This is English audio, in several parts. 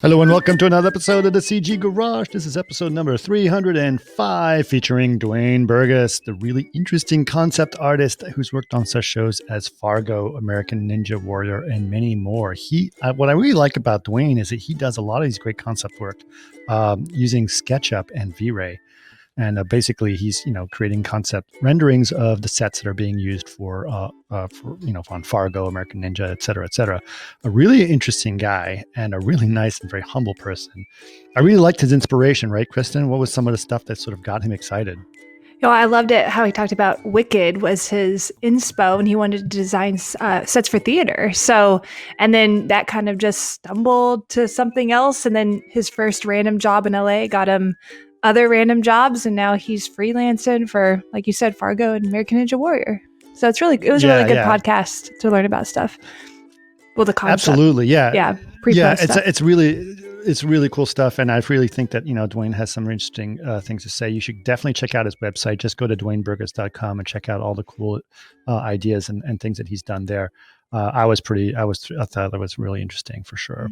Hello and welcome to another episode of the CG Garage. This is episode number 305 featuring Dwayne Burgess, the really interesting concept artist who's worked on such shows as Fargo, American Ninja Warrior, and many more. What I really like about Dwayne is that he does a lot of these great concept work using SketchUp and V-Ray. And basically, he's creating concept renderings of the sets that are being used for on Fargo, American Ninja, et cetera, et cetera. A really interesting guy and a really nice and very humble person. I really liked his inspiration, right, Kristen? What was some of the stuff that sort of got him excited? I loved it how he talked about Wicked was his inspo, and he wanted to design sets for theater. So, and then that kind of just stumbled to something else. And then his first random job in LA got him other random jobs, and now he's freelancing for, like you said, Fargo and American Ninja Warrior. So it was a really good podcast to learn about stuff. Well, the concept. Absolutely, yeah, stuff. It's really cool stuff, and I really think that Dwayne has some interesting things to say. You should definitely check out his website. Just go to dwayneburgess.com and check out all the cool ideas and things that he's done there. I thought that was really interesting for sure.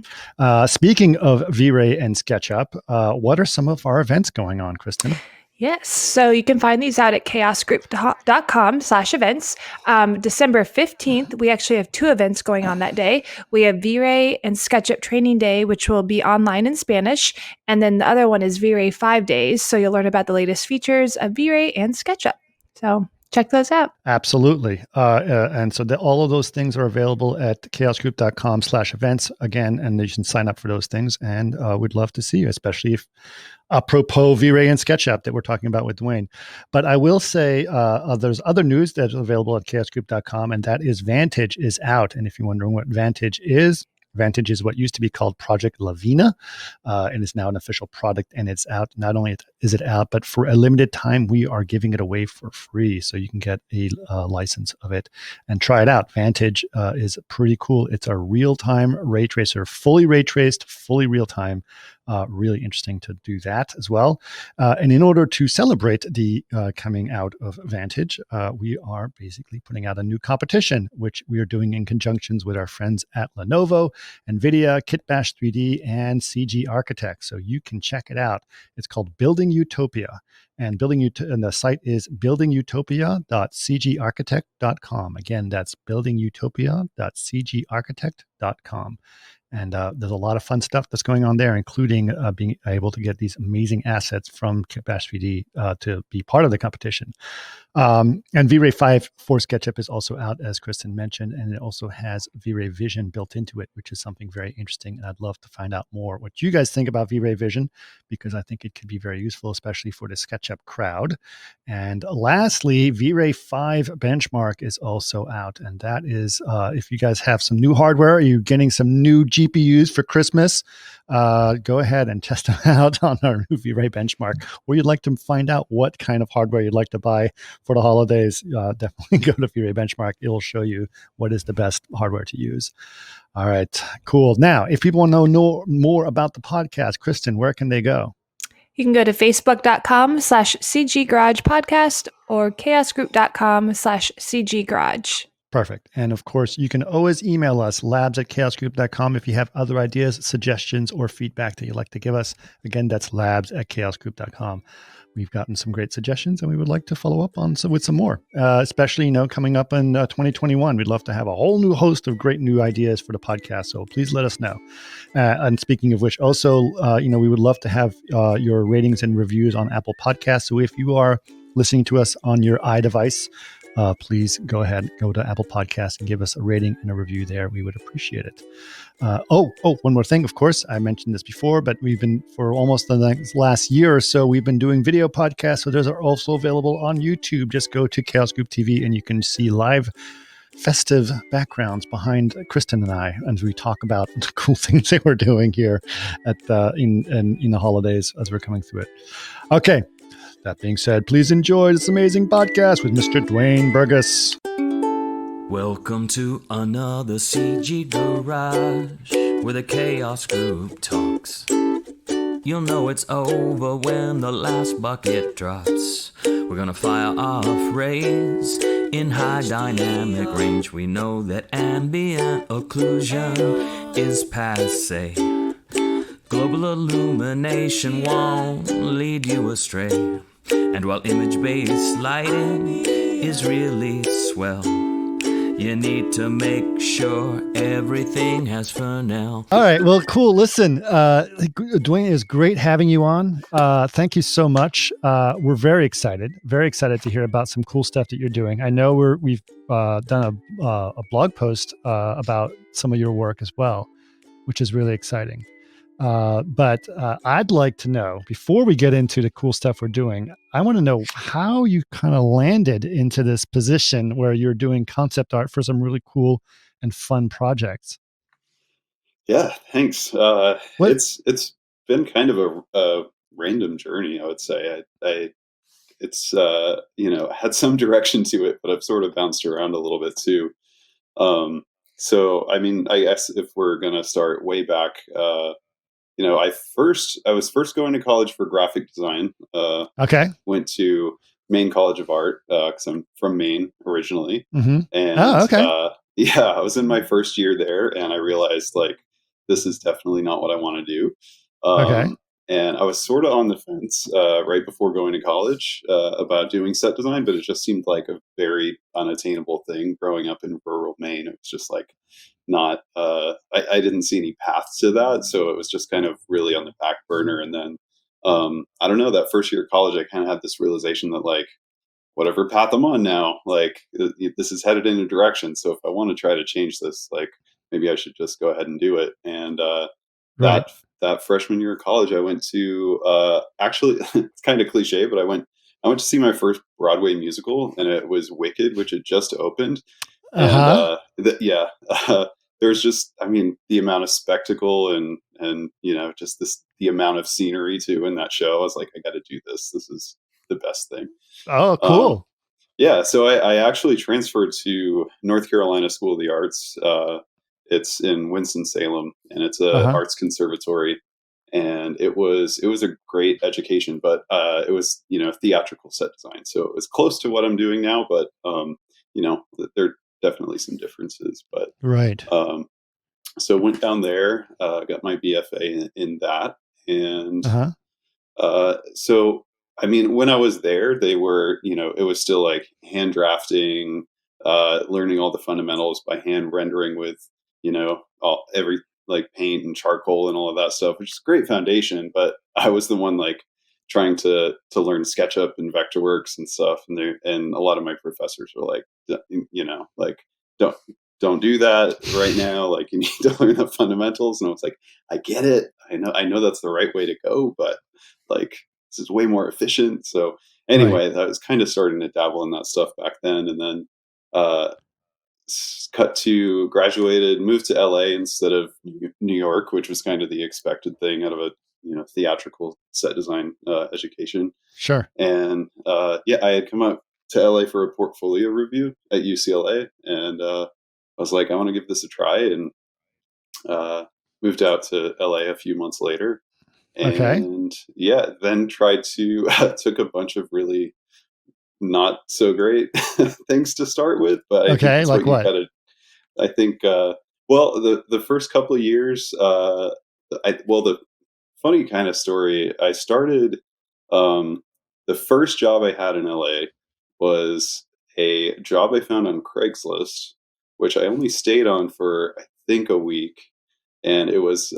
Speaking of V-Ray and SketchUp, what are some of our events going on, Kristen? Yes. So you can find these out at chaosgroup.com/events. December 15th, we actually have two events going on that day. We have V-Ray and SketchUp Training Day, which will be online in Spanish. And then the other one is V-Ray 5 days. So you'll learn about the latest features of V-Ray and SketchUp. So check those out. Absolutely. And so all of those things are available at chaosgroup.com/events again, and you can sign up for those things. And we'd love to see you, especially if apropos V-Ray and SketchUp that we're talking about with Dwayne. But I will say there's other news that's available at chaosgroup.com, and that is Vantage is out. And if you're wondering what Vantage is what used to be called Project Lavina, and is now an official product, and it's out. Not only is it out, but for a limited time, we are giving it away for free. So you can get a license of it and try it out. Vantage is pretty cool. It's a real-time ray tracer, fully ray traced, fully real-time. Really interesting to do that as well. And in order to celebrate the coming out of Vantage, we are basically putting out a new competition, which we are doing in conjunctions with our friends at Lenovo, NVIDIA, Kitbash 3D, and CG Architect. So you can check it out. It's called Building Utopia. And the site is buildingutopia.cgarchitect.com. Again, that's buildingutopia.cgarchitect.com. And there's a lot of fun stuff that's going on there, including being able to get these amazing assets from Kitbash 3D to be part of the competition. And V-Ray 5 for SketchUp is also out, as Kristen mentioned, and it also has V-Ray Vision built into it, which is something very interesting. And I'd love to find out more what you guys think about V-Ray Vision, because I think it could be very useful, especially for the SketchUp crowd. And lastly, V-Ray 5 Benchmark is also out. And that is, if you guys have some new hardware, are you getting some new GPUs for Christmas? Go ahead and test them out on our new V-Ray Benchmark. Or you'd like to find out what kind of hardware you'd like to buy for the holidays, definitely go to V-Ray Benchmark. It'll show you what is the best hardware to use. All right, cool. Now, if people want to know more about the podcast, Kristen, where can they go? You can go to facebook.com/CG Garage Podcast or chaosgroup.com/CG Garage. Perfect. And of course, you can always email us, labs@chaosgroup.com, if you have other ideas, suggestions, or feedback that you'd like to give us. Again, that's labs@chaosgroup.com. We've gotten some great suggestions, and we would like to follow up with some more, especially, coming up in 2021. We'd love to have a whole new host of great new ideas for the podcast. So please let us know. And speaking of which, also, we would love to have your ratings and reviews on Apple Podcasts. So if you are listening to us on your iDevice, please go ahead, go to Apple Podcasts and give us a rating and a review there. We would appreciate it. One more thing. Of course, I mentioned this before, but we've been, for almost the last year or so, we've been doing video podcasts. So those are also available on YouTube. Just go to Chaos Group TV and you can see live festive backgrounds behind Kristen and I as we talk about the cool things that we're doing here at in the holidays as we're coming through it. Okay. That being said, please enjoy this amazing podcast with Mr. Dwayne Burgess. Welcome to another CG Garage, where the Chaos Group talks. You'll know it's over when the last bucket drops. We're gonna fire off rays in high dynamic range. We know that ambient occlusion is passé. Global illumination won't lead you astray. And while image-based lighting is really swell, you need to make sure everything has Fresnel. All right. Well, cool. Listen, Dwayne, it is great having you on. Thank you so much. We're very excited to hear about some cool stuff that you're doing. I know we've done a blog post about some of your work as well, which is really exciting. But I'd like to know, before we get into the cool stuff we're doing, I want to know how you kind of landed into this position where you're doing concept art for some really cool and fun projects. Yeah, thanks. What? It's been kind of a random journey, I would say. I it's had some direction to it, but I've sort of bounced around a little bit too. So I mean, I guess if we're gonna start way back, I was first going to college for graphic design. Okay. Went to Maine College of Art because I'm from Maine originally, Mm-hmm. and Oh, okay. yeah, I was in my first year there, and I realized like this is definitely not what I want to do. Okay. And I was sort of on the fence right before going to college about doing set design, but it just seemed like a very unattainable thing growing up in rural Maine. It was just like not, I didn't see any path to that. So it was just kind of really on the back burner. And then, I don't know, that first year of college, I kind of had this realization that like, whatever path I'm on now, like this is headed in a direction. So if I want to try to change this, like maybe I should just go ahead and do it. And Right. that freshman year of college, I went to actually it's kind of cliche, but I went to see my first Broadway musical, and it was Wicked, which had just opened. And Uh-huh. yeah, there's just, I mean, the amount of spectacle and just the amount of scenery too in that show. I was like, I got to do this. This is the best thing. Oh, Um, cool. yeah, so I actually transferred to North Carolina School of the Arts. It's in Winston-Salem, and it's a Uh-huh. arts conservatory. And it was a great education, but it was theatrical set design, so it was close to what I'm doing now. But there are definitely some differences. But Right. so went down there, got my BFA in that, and Uh-huh. so, I mean, when I was there, they were, it was still like hand drafting, learning all the fundamentals by hand rendering with, every like paint and charcoal and all of that stuff, which is a great foundation. But I was the one like trying to learn SketchUp and Vectorworks and stuff, and a lot of my professors were like, like don't don't do that right now. Like you need to learn the fundamentals. And I was like, I get it. I know that's the right way to go, but like this is way more efficient. So Right. anyway, I was kind of starting to dabble in that stuff back then, and then uh, cut to graduated, moved to LA instead of New York, which was kind of the expected thing out of a theatrical set design education. Sure. And yeah, I had come out to LA for a portfolio review at UCLA, and I was like, I want to give this a try, and moved out to LA a few months later. Okay. And yeah, then tried to took a bunch of really not so great things to start with, but I think Okay. that's Like what you what? gotta. I think well, the first couple of years, the funny kind of story. I started um, the first job I had in LA was a job I found on Craigslist, which I only stayed on for I think a week, and it was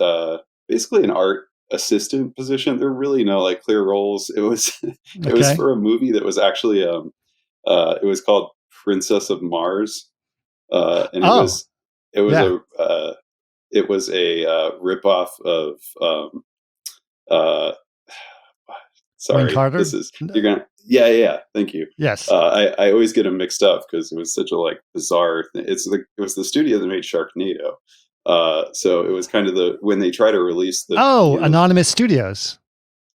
basically an art assistant position. There were really no like clear roles. It was it was Okay. for a movie that was actually it was called Princess of Mars, and Oh, it was yeah. a ripoff of uh, Wayne sorry, Carter. this is you're gonna yeah, thank you. Yes. I always get them mixed up because it was such a like bizarre thing. It was the studio that made Sharknado. So it was kind of when they try to release the Oh, Anonymous Studios.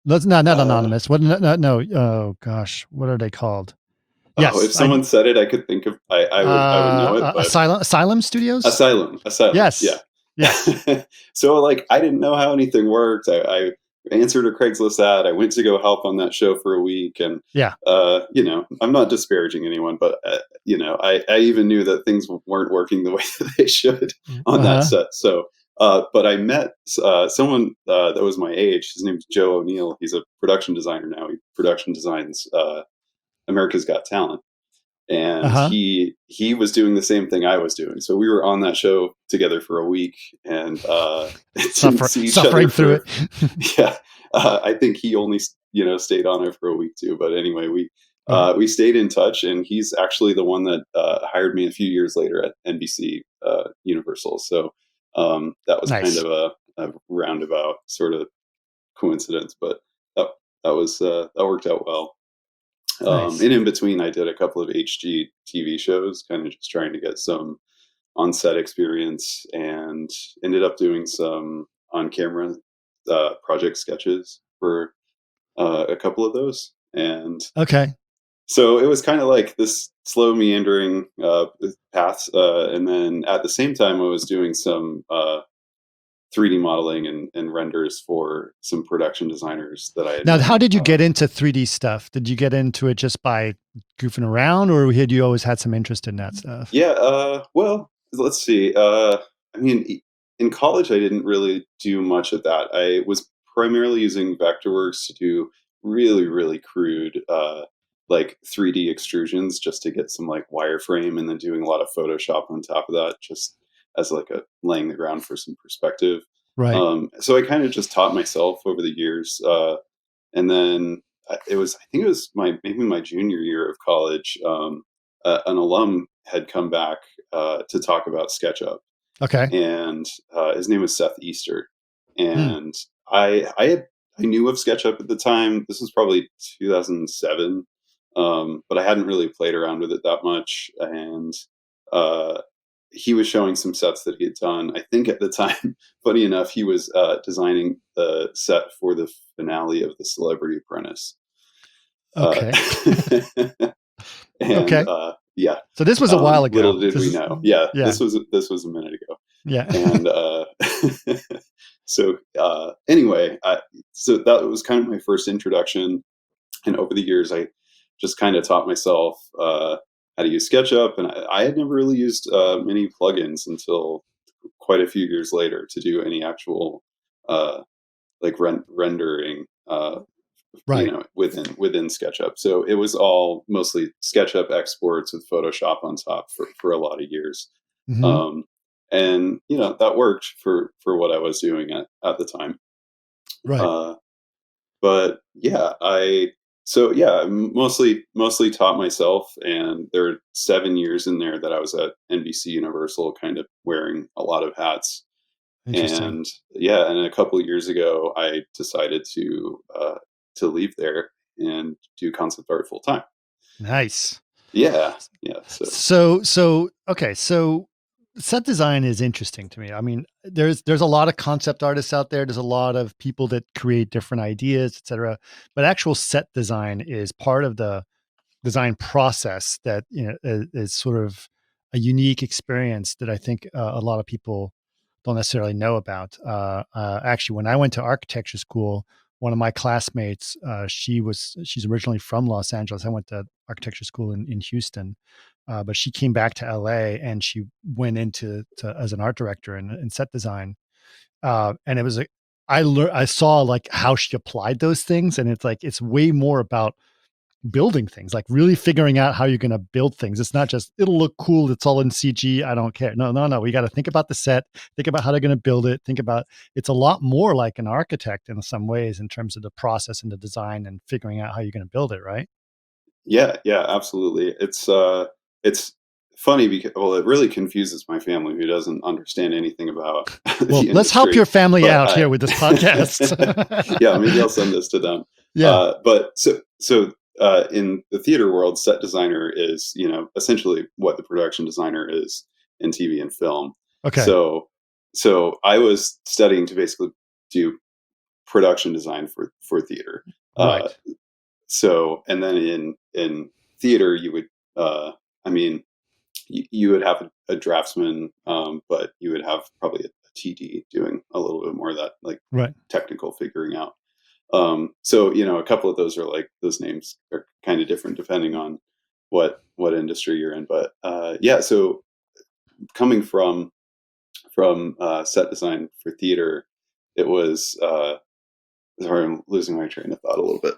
Let's not uh, anonymous. What? No. Oh gosh, what are they called? oh, Yes, if someone said it, I could think of I would know it, but Asylum Studios. Asylum, yeah. Yes. Yes. So like I didn't know how anything worked. I answered a Craigslist ad. I went to go help on that show for a week, and Yeah. I'm not disparaging anyone, but I even knew that things weren't working the way that they should on Uh that huh. set. So But I met someone that was my age. His name's Joe O'Neill. He's a production designer now. He production designs America's Got Talent, and Uh-huh. he was doing the same thing I was doing. So we were on that show together for a week, and didn't see each other Suffering through for it. yeah. I think he only stayed on it for a week too. But anyway, Right. we stayed in touch, and he's actually the one that hired me a few years later at NBC Universal. So that was kind Nice. of a roundabout sort of coincidence, but that that worked out well. Nice. And in between, I did a couple of HG TV shows, kind of just trying to get some on-set experience, and ended up doing some on-camera project sketches for a couple of those. And Okay. so it was kind of like this slow meandering path. And then at the same time, I was doing some 3D modeling and renders for some production designers that I had Now, how known. did you get into 3D stuff? Did you get into it just by goofing around, or had you always had some interest in that stuff? Yeah, well, let's see. I mean, in college, I didn't really do much of that. I was primarily using Vectorworks to do really, really crude, like 3D extrusions just to get some like wireframe, and then doing a lot of Photoshop on top of that, just as like a laying the ground for some perspective. Right. So I kind of just taught myself over the years. And then I think it was maybe my junior year of college. An alum had come back to talk about SketchUp, Okay. and his name was Seth Easter, Hmm. and I knew of SketchUp at the time. This was probably 2007, but I hadn't really played around with it that much, and uh, he was showing some sets that he had done. I think at the time, funny enough, he was designing the set for the finale of The Celebrity Apprentice. Uh, Okay. and Okay. yeah, So this was a while little ago. did This we is, know. Yeah, yeah. this was a minute ago. Yeah. And so anyway, so that was kind of my first introduction. And over the years, I just kind of taught myself how to use SketchUp, and I had never really used many plugins until quite a few years later to do any actual uh, like rendering. Right. Within SketchUp. So it was all mostly SketchUp exports with Photoshop on top for a lot of years. Hmm. Um, and that worked for what I was doing at the time. Right. Uh, but yeah, mostly taught myself, and there were 7 years in there that I was at NBC Universal, kind of wearing a lot of hats. Interesting. And yeah, and a couple of years ago, I decided to leave there and do concept art full time. Nice. Yeah, yeah. So Okay. So set design is interesting to me. I mean, there's a lot of concept artists out there. There's a lot of people that create different ideas, etc. But actual set design is part of the design process that is sort of a unique experience that I think a lot of people don't necessarily know about. Actually, when I went to architecture school, one of my classmates, she's originally from Los Angeles. I went to architecture school in Houston, but she came back to LA and she went into as an art director in set design. And it was like I saw like how she applied those things, and it's like it's way more about building things, like really figuring out how you're going to build things. It's not just, it'll look cool, it's all in CG, I don't care. No. We got to think about the set, think about how they're going to build it, think about, it's a lot more like an architect in some ways in terms of the process and the design and figuring out how you're going to build it, right? yeah, absolutely. It's funny because, well, it really confuses my family, who doesn't understand anything about Well, the let's help industry. your family But out here with this podcast. yeah, maybe I'll send this to them. Yeah. But in the theater world, set designer is essentially what the production designer is in TV and film. Okay. So I was studying to basically do production design for theater. Uh, Right. so, and then in theater, you would, I mean, you would have a draftsman, but you would have probably a TD doing a little bit more of that, like Right. technical figuring out. So a couple of those are like, those names are kind of different depending on what industry you're in. But yeah, so coming from from set design for theater, it was sorry, I'm losing my train of thought a little bit.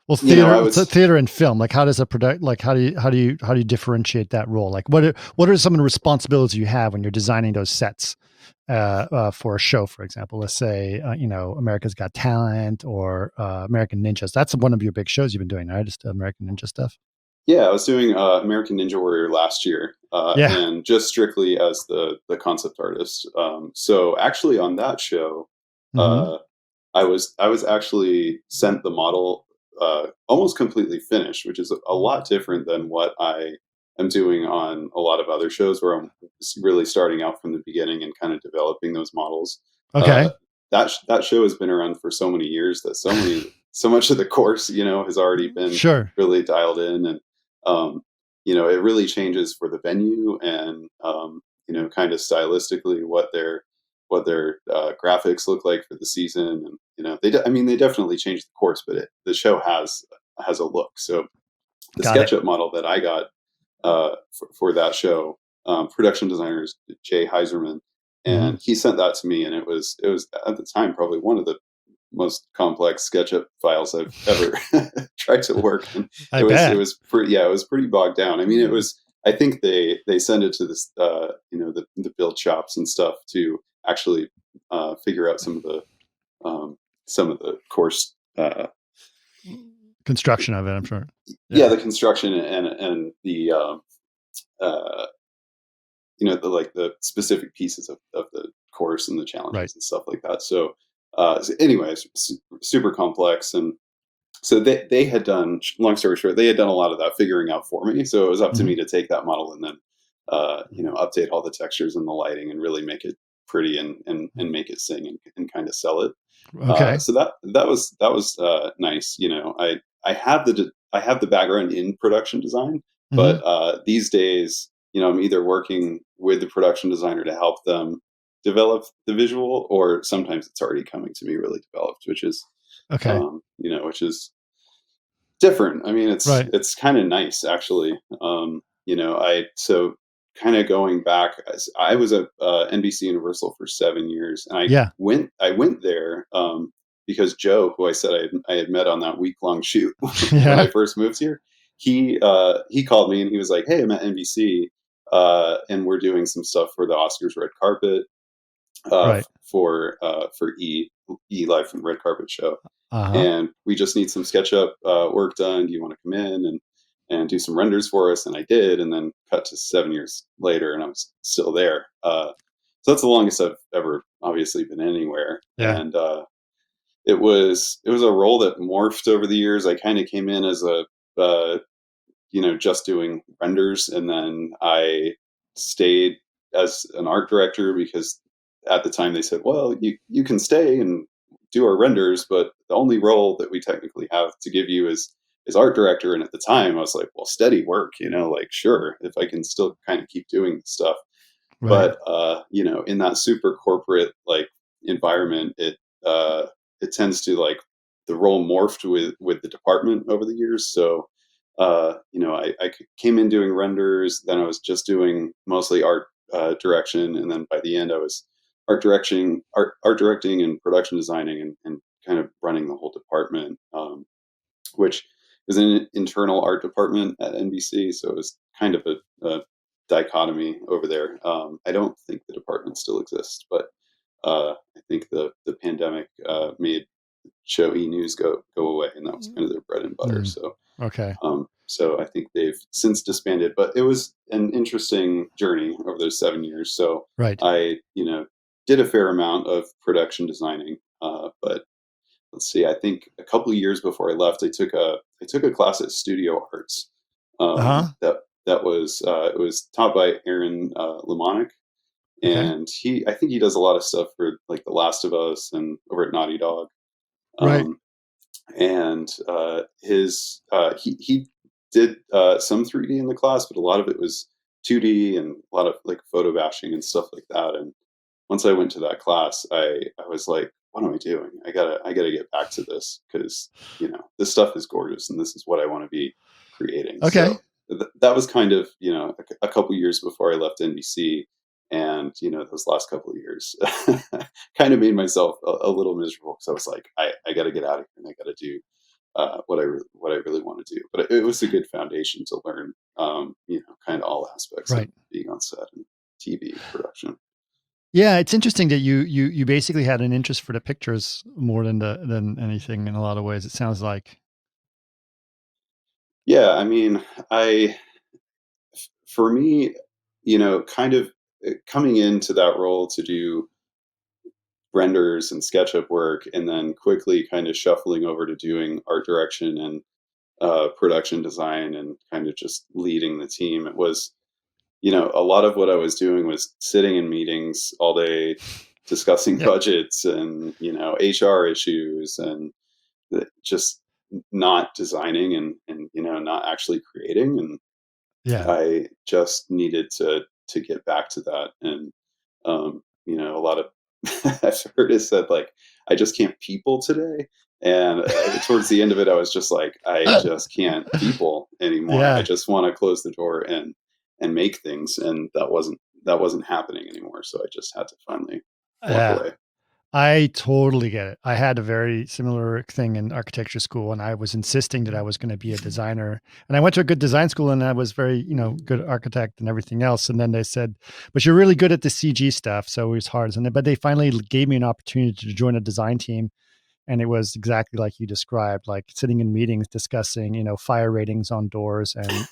Well, You know, I theater, was theater and film. Like, how does a product? Like, how do you differentiate that role? Like, what are some of the responsibilities you have when you're designing those sets for a show, for example? Let's say, America's Got Talent or American Ninjas. That's one of your big shows you've been doing, right? Just American Ninja stuff. Yeah, I was doing American Ninja Warrior last year, Yeah. and just strictly as the concept artist. So actually, on that show, Mm-hmm. uh, I was actually sent the model almost completely finished, which is a lot different than what I am doing on a lot of other shows, where I'm really starting out from the beginning and kind of developing those models. Uh, Okay. that show has been around for so many years that so much of the course, has already been Sure. really dialed in, and um, it really changes for the venue, and kind of stylistically what their graphics look like for the season, and they definitely changed the course, but the show has a look. So the Got it. SketchUp model that I got for that show, production designer is Jay Heiserman, Mm-hmm. and he sent that to me, and it was at the time probably one of the most complex SketchUp files I've ever tried to work. And I it bet. was pretty, yeah, it was pretty bogged down. I mean, it was, I think they send it to this, the build shops and stuff to actually figure out some of the course, Construction of it, I'm sure. yeah, Yeah. the construction and the, uh, the specific pieces of the course and the Right. challenges and stuff like that. So anyways, super complex. And so they had done, long story short, they had done a lot of that figuring out for me. So it was up to Mm-hmm. me to take that model and then, update all the textures and the lighting and really make it pretty, and make it sing, and kind of sell it. Okay. So that was nice. I have the background in production design, Mm-hmm. but these days, I'm either working with the production designer to help them develop the visual, or sometimes it's already coming to me really developed, Okay. which is different. I mean, it's Right. it's kind of nice actually. I so kind of going back, I was at NBC Universal for 7 years, and Yeah. I went there because Joe, who I said I had met on that week long shoot when I Yeah. first moved here, he called me and he was like, "Hey, I'm at NBC, and we're doing some stuff for the Oscars red carpet, Right. for E Live from the Red Carpet Show, Uh-huh. and we just need some SketchUp work done. Do you want to come in and do some renders for us?" And I did, and then cut to 7 years later, and I was still there. So that's the longest I've ever obviously been anywhere, Yeah. and it was a role that morphed over the years. I kind of came in as a just doing renders, and then I stayed as an art director, because at the time they said, "Well, you can stay and do our renders, but the only role that we technically have to give you is art director." And at the time I was like, "Well, steady work, like, sure, if I can still kind of keep doing stuff." Right. But in that super corporate like environment, it tends to, like, the role morphed with the department over the years. So I came in doing renders, then I was just doing mostly art direction, and then by the end I was art directing and production designing, and kind of running the whole department, which was an internal art department at NBC. So it was kind of a dichotomy over there. I don't think the department still exists, but I think the pandemic made show E News go away, and that was kind of their bread and butter. Mm. So Okay. so I think they've since disbanded, but it was an interesting journey over those 7 years. So Right. I, did a fair amount of production designing, but let's see, I think a couple of years before I left, I took a class at Studio Arts. Uh-huh. That was it was taught by Aaron Lemonic, Okay. and I think he does a lot of stuff for like The Last of Us and over at Naughty Dog. Right. Um, and he did some 3D in the class, but a lot of it was 2D, and a lot of like photo bashing and stuff like that. And once I went to that class, I was like, "What am I doing? I gotta get back to this, because this stuff is gorgeous, and this is what I want to be creating." Okay. So that was kind of, a couple years before I left NBC. And, those last couple of years kind of made myself a little miserable because I was like, I got to get out of here and I got to do what I really want to do. But it was a good foundation to learn, kind of all aspects of Right. being on set and TV production. Yeah, it's interesting that you basically had an interest for the pictures more than anything in a lot of ways. It sounds like. Yeah, I mean, for me, kind of coming into that role to do renders and SketchUp work, and then quickly kind of shuffling over to doing art direction and production design and kind of just leading the team. It was, a lot of what I was doing was sitting in meetings all day discussing Yep. budgets and, HR issues and just not designing and, not actually creating. And Yeah. I just needed to get back to that. And a lot of I've heard it said like, I just can't people today. And towards the end of it, I was just like, I just can't people anymore. I Yeah. just want to close the door and make things, and that wasn't happening anymore. So I just had to finally walk Yeah. away. I totally get it. I had a very similar thing in architecture school, and I was insisting that I was going to be a designer. And I went to a good design school, and I was very, good architect and everything else. And then they said, "But you're really good at the CG stuff," so it was hard. And but they finally gave me an opportunity to join a design team, and it was exactly like you described, like sitting in meetings discussing, fire ratings on doors and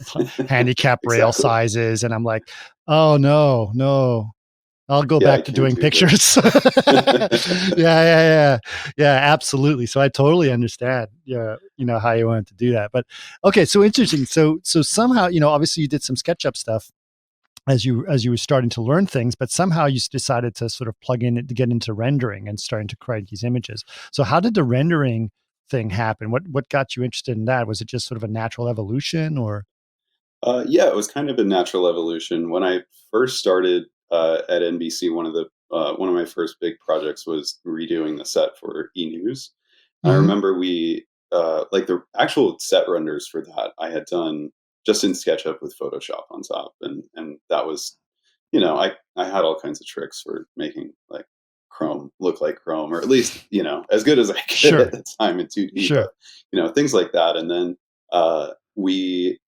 handicap rail Exactly. sizes. And I'm like, "Oh no, no." I'll go Yeah, I back to can't doing do this. pictures. Yeah. Yeah, absolutely. So I totally understand, yeah, how you wanted to do that. But okay, so interesting. So somehow, obviously you did some SketchUp stuff as you were starting to learn things, but somehow you decided to sort of plug in to get into rendering and starting to create these images. So how did the rendering thing happen? What got you interested in that? Was it just sort of a natural evolution or? Yeah, it was kind of a natural evolution. When I first started at NBC, one of my first big projects was redoing the set for E News. I Mhm. remember we like the actual set renders for that I had done just in SketchUp with Photoshop on top, and that was, I had all kinds of tricks for making like Chrome look like Chrome, or at least, as good as I could at Sure. the time in 2D, but Sure. things like that. And then we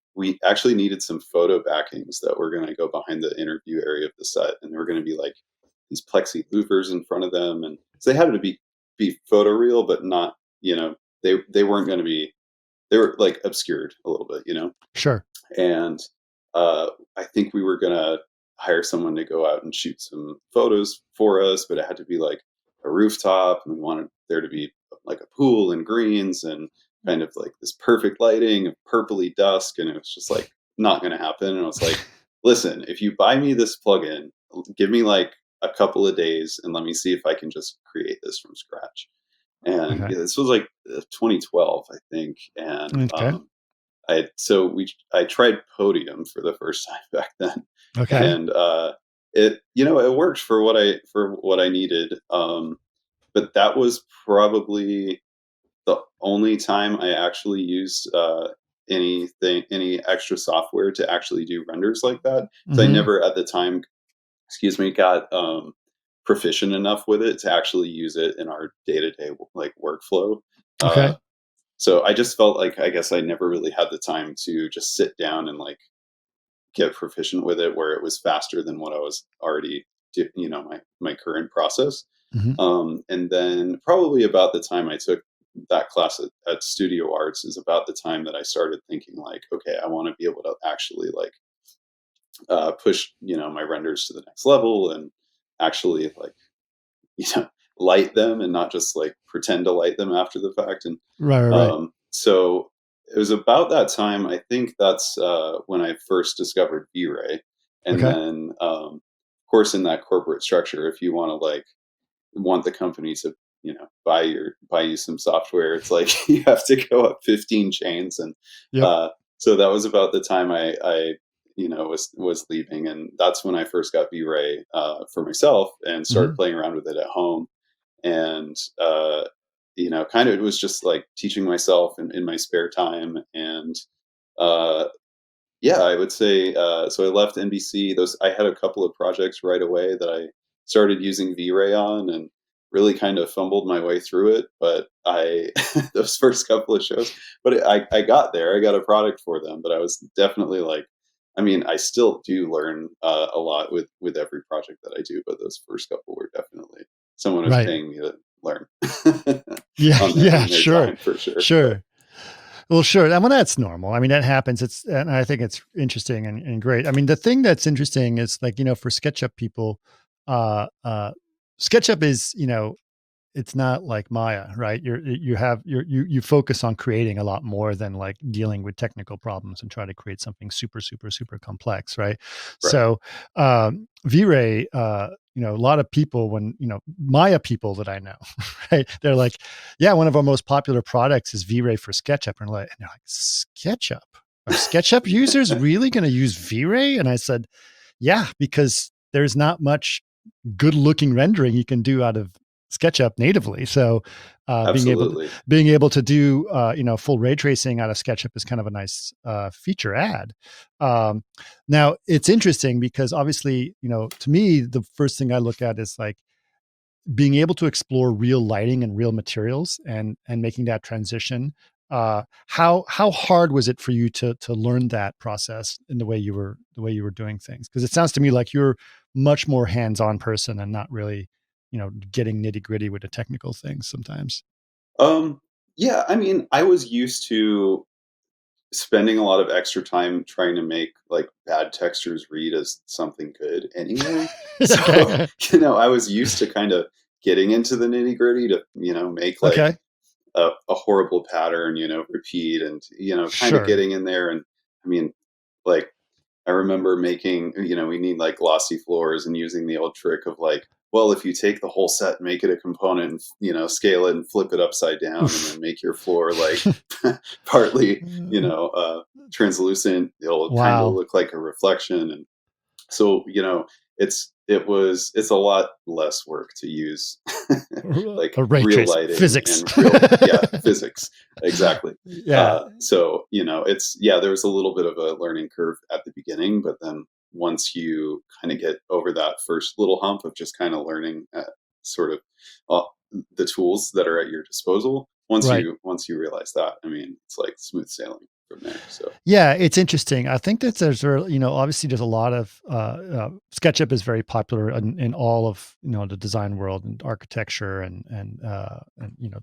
actually needed some photo backings that were going to go behind the interview area of the set, and there were going to be like these plexi louvers in front of them, and so they had to be photoreal, but not, they weren't going to be, they were like obscured a little bit, Sure. and I think we were gonna hire someone to go out and shoot some photos for us, but it had to be like a rooftop, and we wanted there to be like a pool and greens and kind of like this perfect lighting of purpley dusk, and it was just like not gonna happen. And I was like, listen, if you buy me this plugin, give me like a couple of days and let me see if I can just create this from scratch. And Okay. yeah, this was like 2012, I think, and Okay. I tried Podium for the first time back then, Okay. and it worked for what I needed. But that was probably the only time I actually used any extra software to actually do renders like that. So I Mhm. never at the time, excuse me, got proficient enough with it to actually use it in our day to day like workflow. Uh, Okay. so I just felt like I guess I never really had the time to just sit down and like get proficient with it where it was faster than what I was already my current process. Mhm. And then probably about the time I took that class at Studio Arts is about the time that I started thinking like, okay, I want to be able to actually like push my renders to the next level and actually like you know light them and not just like pretend to light them after the fact. And Right, right, right. so it was about that time. I think that's when I first discovered V-Ray. And Okay. then, of course, in that corporate structure, if you want to like want the company to, buy you some software, it's like you have to go up 15 chains. And Yep. uh, so that was about the time I was leaving, and that's when I first got V-Ray for myself and started Mhm. playing around with it at home. And kind of it was just like teaching myself in my spare time. And uh Yeah, I would say, so I left NBC. I had a couple of projects right away that I started using V-Ray on and really kind of fumbled my way through it. But those first couple of shows, but I got there. I got a product for them, but I was definitely like, I mean, I still do learn a lot with every project that I do, but those first couple were definitely someone was Right. paying me to learn Yeah. on Yeah. their Sure. time for sure. But Sure. Well, sure. I mean, that's normal. I mean, that happens. And I think it's interesting and great. I mean, the thing that's interesting is like, for SketchUp people, uh, uh, SketchUp is, it's not like Maya, right? You focus on creating a lot more than like dealing with technical problems and try to create something super, super, super complex, right? right, So, V-Ray, a lot of people Maya people that I know, right? They're like, yeah, one of our most popular products is V-Ray for SketchUp. And they're like, SketchUp? Are SketchUp users really going to use V-Ray? And I said, yeah, because there's not much good looking rendering you can do out of SketchUp natively. So absolutely. being able to do full ray tracing out of SketchUp is kind of a nice feature add. Now it's interesting because obviously, to me, the first thing I look at is like being able to explore real lighting and real materials and making that transition. How hard was it for you to learn that process in the way you were doing things? Because it sounds to me like you're much more hands-on person and not really, getting nitty-gritty with the technical things sometimes. Um, yeah, I mean, I was used to spending a lot of extra time trying to make like bad textures read as something good anyway. So, Okay. I was used to kind of getting into the nitty gritty to, make like Okay. a horrible pattern, repeat and, kind of Sure. getting in there. And I mean, like, I remember making, we need like glossy floors and using the old trick of like, well, if you take the whole set and make it a component and, scale it and flip it upside down and Oof. then make your floor like partly, translucent, it'll kind of Wow. look like a reflection. And so, it's a lot less work to use like A ray real trace lighting physics. and real, yeah, physics. Exactly. Yeah. So, there was a little bit of a learning curve at the beginning, but then once you kind of get over that first little hump of just kind of learning sort of uh, the tools that are at your disposal, Right. once you realize that, I mean, it's like smooth sailing from there. So, Yeah, it's interesting. I think that obviously there's a lot of SketchUp is very popular in all of the design world and architecture and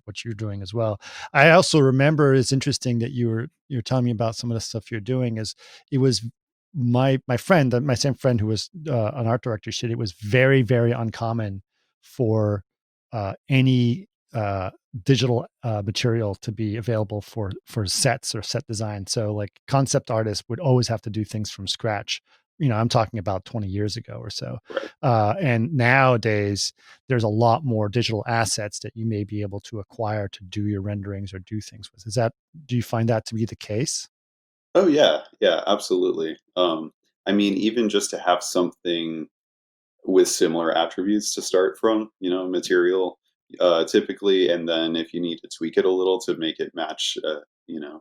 what you're doing as well. I also remember it's interesting that you're telling me about some of the stuff you're doing. Is it was my friend, my same friend who was an art director, said it was very very uncommon for any digital material to be available for sets or set design. So like concept artists would always have to do things from scratch. I'm talking about 20 years ago or so. right. And nowadays there's a lot more digital assets that you may be able to acquire to do your renderings or do things with. Do you find that to be the case? Oh yeah, yeah, absolutely. I mean, even just to have something with similar attributes to start from, material, typically, and then if you need to tweak it a little to make it match,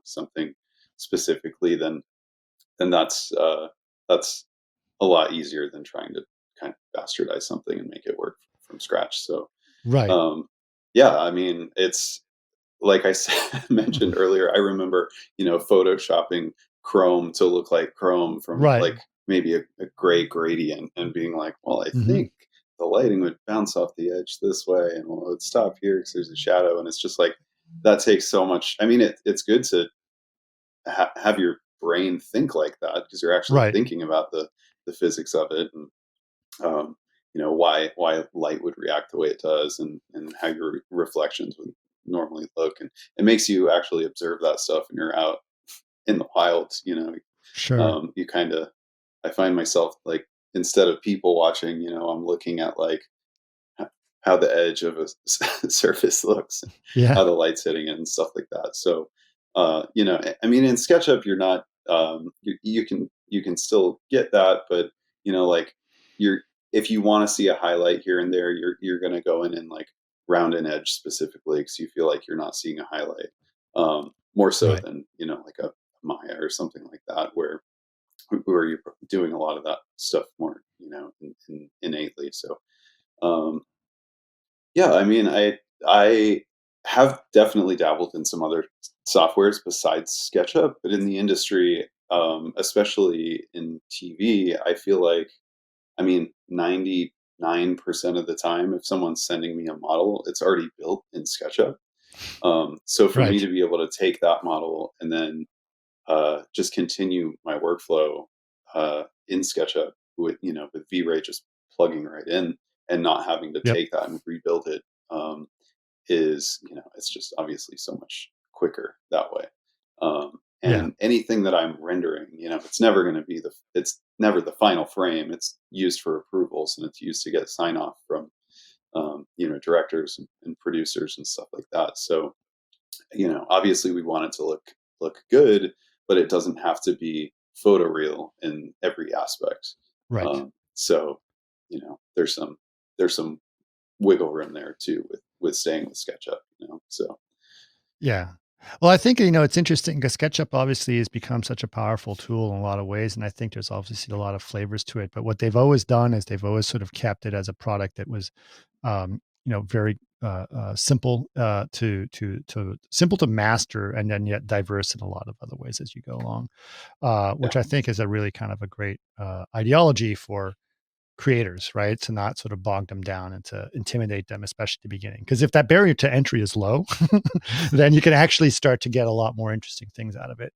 something specifically, then that's a lot easier than trying to kind of bastardize something and make it work from scratch. So, Right. um, yeah, I mean, it's like I said, mentioned earlier, I remember, photoshopping Chrome to look like Chrome from Right. like maybe a gray gradient and being like, well, I Hmm. think the lighting would bounce off the edge this way and well, it would stop here because there's a shadow. And it's just like, that takes so much. I mean, it's good to have your brain think like that because you're actually Right. thinking about the physics of it and why light would react the way it does and how your reflections would normally look and it makes you actually observe that stuff and you're out in the wild. Sure. You kind of I find myself like instead of people watching, I'm looking at like how the edge of a surface looks and Yeah. how the light's hitting it and stuff like that. So I mean in SketchUp you're not you can still get that, but like you're if you want to see a highlight here and there, you're going to go in and like round an edge specifically because you feel like you're not seeing a highlight more so Right. than like a Maya or something like that where where you're doing a lot of that stuff more, innately. So, um, yeah, I mean, I have definitely dabbled in some other softwares besides SketchUp, but in the industry, especially in TV, I feel like, I mean, 99% of the time, if someone's sending me a model, it's already built in SketchUp. So for me Right. to be able to take that model and then just continue my workflow in SketchUp with V-Ray just plugging right in and not having to Yep. take that and rebuild it, is, it's just obviously so much quicker that way. Yeah. And anything that I'm rendering, it's never the final frame. It's used for approvals, and it's used to get sign off from directors and producers and stuff like that. So, obviously we want it to look good, but it doesn't have to be photoreal in every aspect. Right. So, there's some wiggle room there too with staying with SketchUp. So Yeah. Well, I think, it's interesting because SketchUp obviously has become such a powerful tool in a lot of ways. And I think there's obviously a lot of flavors to it. But what they've always done is they've always sort of kept it as a product that was, very simple to simple to master, and then yet diverse in a lot of other ways as you go along, yeah, which I think is a really kind of a great ideology for creators, right? To not sort of bog them down and to intimidate them, especially at the beginning. Because if that barrier to entry is low, then you can actually start to get a lot more interesting things out of it.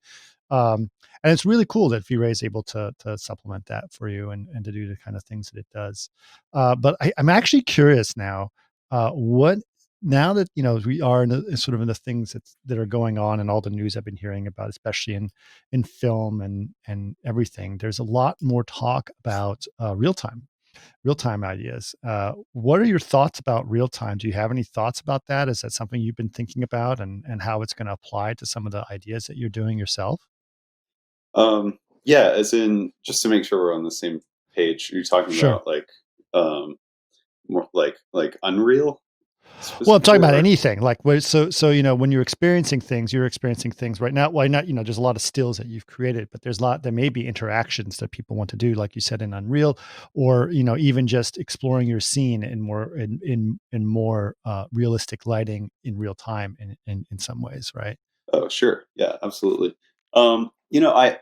And it's really cool that V-Ray is able to supplement that for you and to do the kind of things that it does. But I'm actually curious now, what now that we are sort of in the things that are going on and all the news I've been hearing about, especially in film and everything. There's a lot more talk about real time ideas. What are your thoughts about real time? Do you have any thoughts about that? Is that something you've been thinking about, and how it's going to apply to some of the ideas that you're doing yourself? yeah. As in, just to make sure we're on the same page, you're talking Sure. about like more like Unreal Well, I'm talking specifically, about or anything like so when you're experiencing things right now. Why not? There's a lot of stills that you've created, but there may be interactions that people want to do, like you said in Unreal, or even just exploring your scene in more realistic lighting in real time in some ways, right? oh, sure, yeah, absolutely. I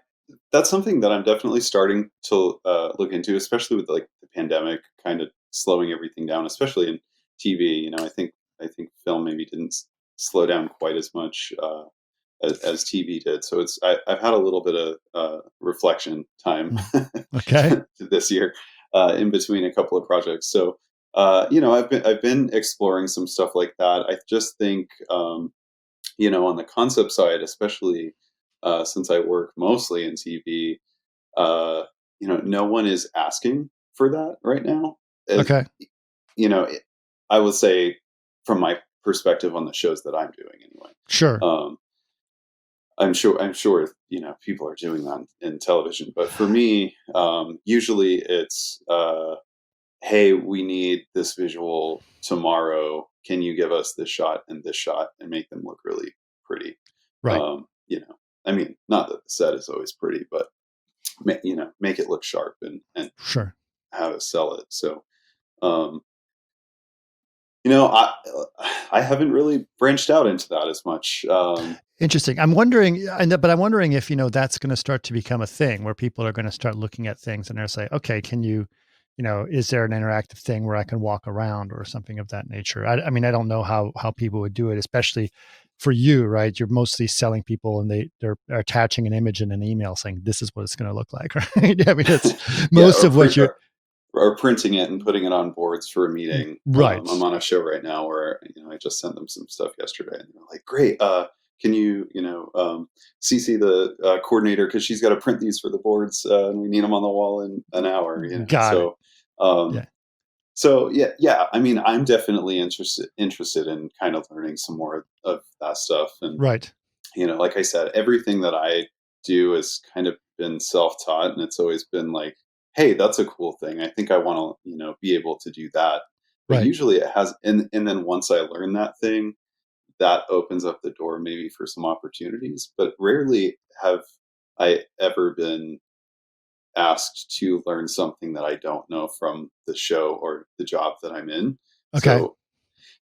That's something that I'm definitely starting to look into, especially with like the pandemic kind of slowing everything down, especially in TV. I think film maybe didn't slow down quite as much as TV did. So I've had a little bit of reflection time Mm. Okay. this year in between a couple of projects. So I've been exploring some stuff like that. I just think on the concept side, especially since I work mostly in TV, no one is asking for that right now. As, Okay. you know, it- I would say from my perspective on the shows that I'm doing anyway. Sure. Um, I'm sure people are doing that in television, but for me, usually it's hey, we need this visual tomorrow. Can you give us this shot and make them look really pretty? Right. Um, you know, I mean, not that the set is always pretty, but make it look sharp and Sure. how to sell it. So, um, you know, I I haven't really branched out into that as much. Interesting. I'm wondering, but I'm wondering if that's going to start to become a thing where people are going to start looking at things and they're say, okay, can you, is there an interactive thing where I can walk around or something of that nature? I mean, I don't know how people would do it, especially for you, right? You're mostly selling people, and they're attaching an image in an email saying this is what it's going to look like, right? I mean, that's Yeah, most of what you're or printing it and putting it on boards for a meeting. right. I'm on a show right now where I just sent them some stuff yesterday, and they're like, "Great, can you CC the coordinator because she's got to print these for the boards, and we need them on the wall in an hour." Got it. Um, Yeah. so yeah. I mean, I'm definitely interested in kind of learning some more of that stuff, and Right. like I said, everything that I do has kind of been self-taught, and it's always been like, hey, that's a cool thing. I think I want to, be able to do that. But Right. usually it has, and then once I learn that thing, that opens up the door maybe for some opportunities. But rarely have I ever been asked to learn something that I don't know from the show or the job that I'm in. Okay. So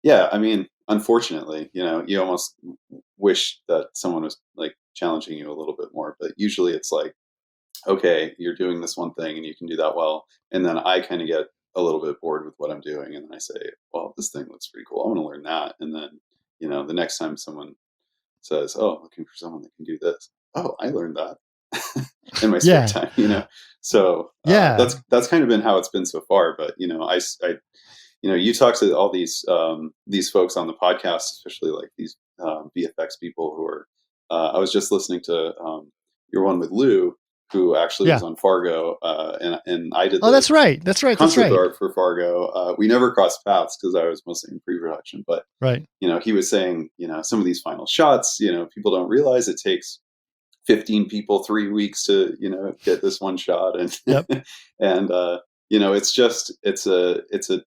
yeah, I mean, unfortunately, you almost wish that someone was like challenging you a little bit more, but usually it's like, okay, you're doing this one thing and you can do that well. And then I kind of get a little bit bored with what I'm doing. And then I say, well, this thing looks pretty cool. I want to learn that. And then, the next time someone says, oh, looking for someone that can do this. Oh, I learned that in my spare Yeah. time. So Yeah. that's kind of been how it's been so far. But, you talk to all these folks on the podcast, especially like these VFX people who are. I was just listening to your one with Lou, who actually Yeah. was on Fargo, and I did. Oh, that's right. That's right. That's Concept right. art for Fargo. We never crossed paths because I was mostly in pre-production, but Right. he was saying, some of these final shots, people don't realize it takes 15 people 3 weeks to get this one shot, and Yep. and it's a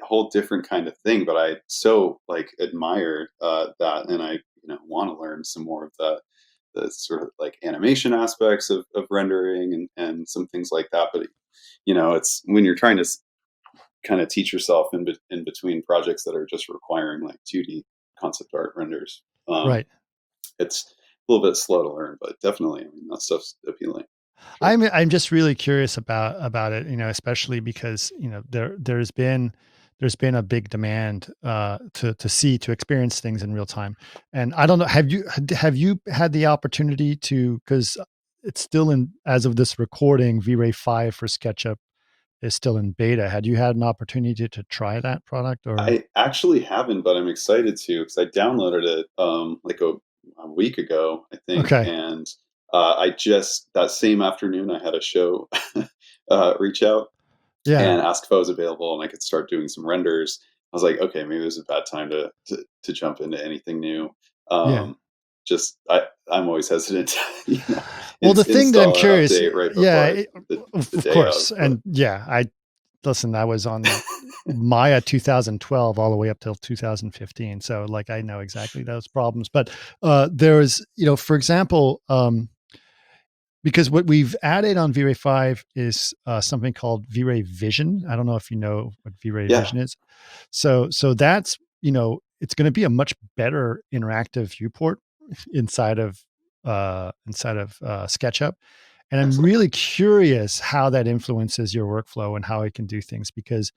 whole different kind of thing, but I so like admire that, and I want to learn some more of the sort of like animation aspects of rendering and some things like that. But it's when you're trying to kind of teach yourself in between projects that are just requiring like 2D concept art renders. Right. It's a little bit slow to learn, but definitely, I mean, that stuff's appealing. Sure. I'm just really curious about it, especially because, there's been a big demand to experience things in real time. And I don't know, have you had the opportunity to, because it's still in, as of this recording, V-Ray 5 for SketchUp is still in beta. Had you had an opportunity to try that product, or? I actually haven't, but I'm excited to, because I downloaded it like a week ago, I think, Okay. and I just that same afternoon I had a show reach out Yeah. and ask if I was available and I could start doing some renders. I was like, okay, maybe this is a bad time to jump into anything new. Yeah. Just I'm always hesitant to, Well, the thing that I'm install an curious, update right yeah, before the of day course. of. And yeah, I was on Maya 2012 all the way up till 2015. So like, I know exactly those problems, but there was, for example, because what we've added on V-Ray 5 is something called V-Ray Vision. I don't know if you know what V-Ray Yeah. Vision is. So that's, it's going to be a much better interactive viewport inside of SketchUp. And I'm Excellent. really curious how that influences your workflow and how it can do things, because,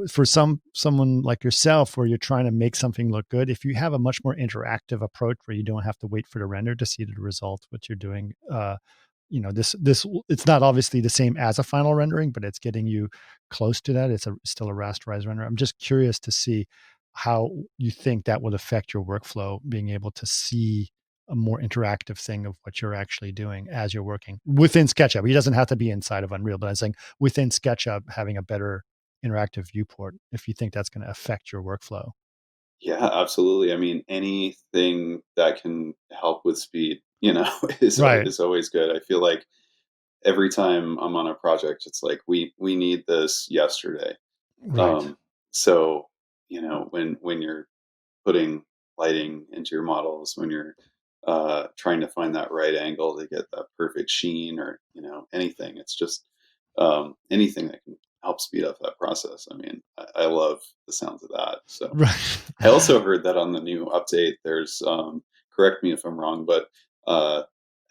for someone like yourself, where you're trying to make something look good, if you have a much more interactive approach where you don't have to wait for the render to see the result, what you're doing, this it's not obviously the same as a final rendering, but it's getting you close to that. It's still a rasterized render. I'm just curious to see how you think that would affect your workflow, being able to see a more interactive thing of what you're actually doing as you're working within SketchUp. He doesn't have to be inside of Unreal, but I'm saying within SketchUp, having a better interactive viewport, if you think that's going to affect your workflow. Yeah, absolutely. I mean, anything that can help with speed, Right. is always good. I feel like every time I'm on a project, it's like we need this yesterday. Right. So when you're putting lighting into your models, when you're trying to find that right angle to get that perfect sheen, or anything, it's just anything that can help speed up that process. I mean, I love the sounds of that. So Right. I also heard that on the new update, there's correct me if I'm wrong, but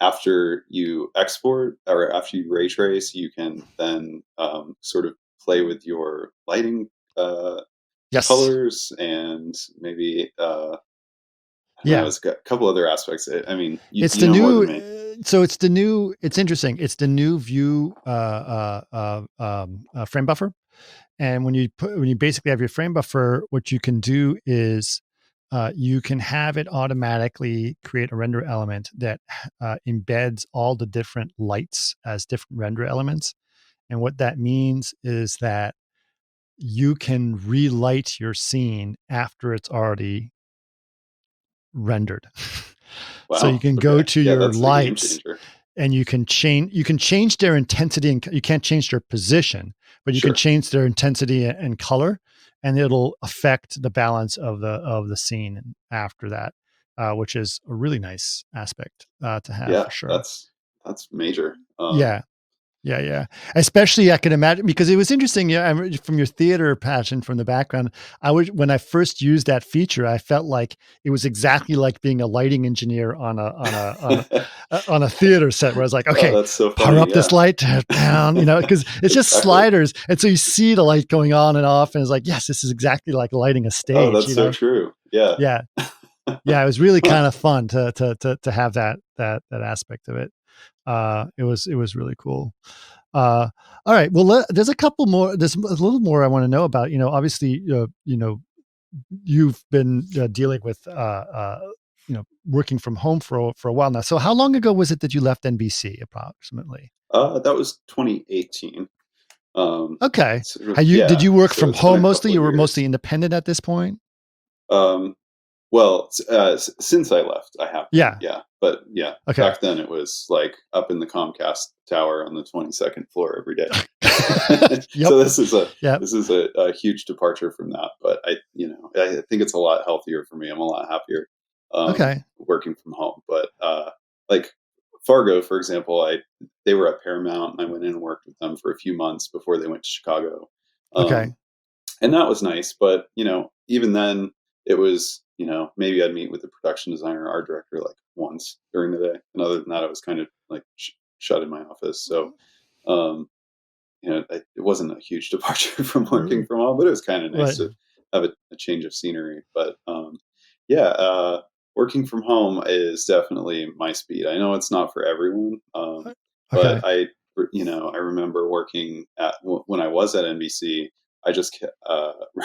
after you export or after you ray trace, you can then sort of play with your lighting Yes. colors, and maybe I don't know, Yeah. it's got a couple other aspects. I mean, It's you the know more new, than me. so it's the new, it's interesting. It's the new view frame buffer. And when you basically have your frame buffer, what you can do is you can have it automatically create a render element that embeds all the different lights as different render elements. And what that means is that you can relight your scene after it's already rendered. So you Wow. can go Okay. to Yeah, your that's the game lights changer. and you can change their intensity, and you can't change their position, but you can Sure. change their intensity and color, and it'll affect the balance of the scene after that, which is a really nice aspect to have Yeah, for sure. that's major. Yeah. Yeah, yeah. Especially, I can imagine, because it was interesting. Yeah, from your theater passion, from the background, when I first used that feature, I felt like it was exactly like being a lighting engineer on a theater set, where I was like, Oh, okay, that's so power funny. up Yeah, this light, turn it down, because it's just exactly. sliders, and so you see the light going on and off, and it's like, yes, this is exactly like lighting a Oh, stage. that's so true. Yeah. Yeah, yeah. It was really Huh. kind of fun to have that aspect of it. It was really cool. All right. Well, there's a couple more. There's a little more I want to know about. Obviously, you've been dealing with, working from home for a while now. So, how long ago was it that you left NBC, approximately? That was 2018. Okay. Sort of, Did yeah. you work So from it's been home a mostly? couple of You were mostly years. independent at this point. Um, Well, since I left, I have been, Yeah. yeah. But yeah, Okay. back then it was like up in the Comcast tower on the 22nd floor every day. Yep. So Yep. this is a huge departure from that. But I think it's a lot healthier for me. I'm a lot happier Okay. working from home. But like Fargo, for example, they were at Paramount, and I went in and worked with them for a few months before they went to Chicago. Okay. Um, and that was nice. But even then, it was maybe I'd meet with the production designer, art director, like once during the day, and other than that, I was kind of like shut in my office. So um, it wasn't a huge departure from working from home, but it was kind of nice Right. to have a change of scenery. But yeah, working from home is definitely my speed. I know it's not for everyone, but Okay. I remember working when I was at NBC. I just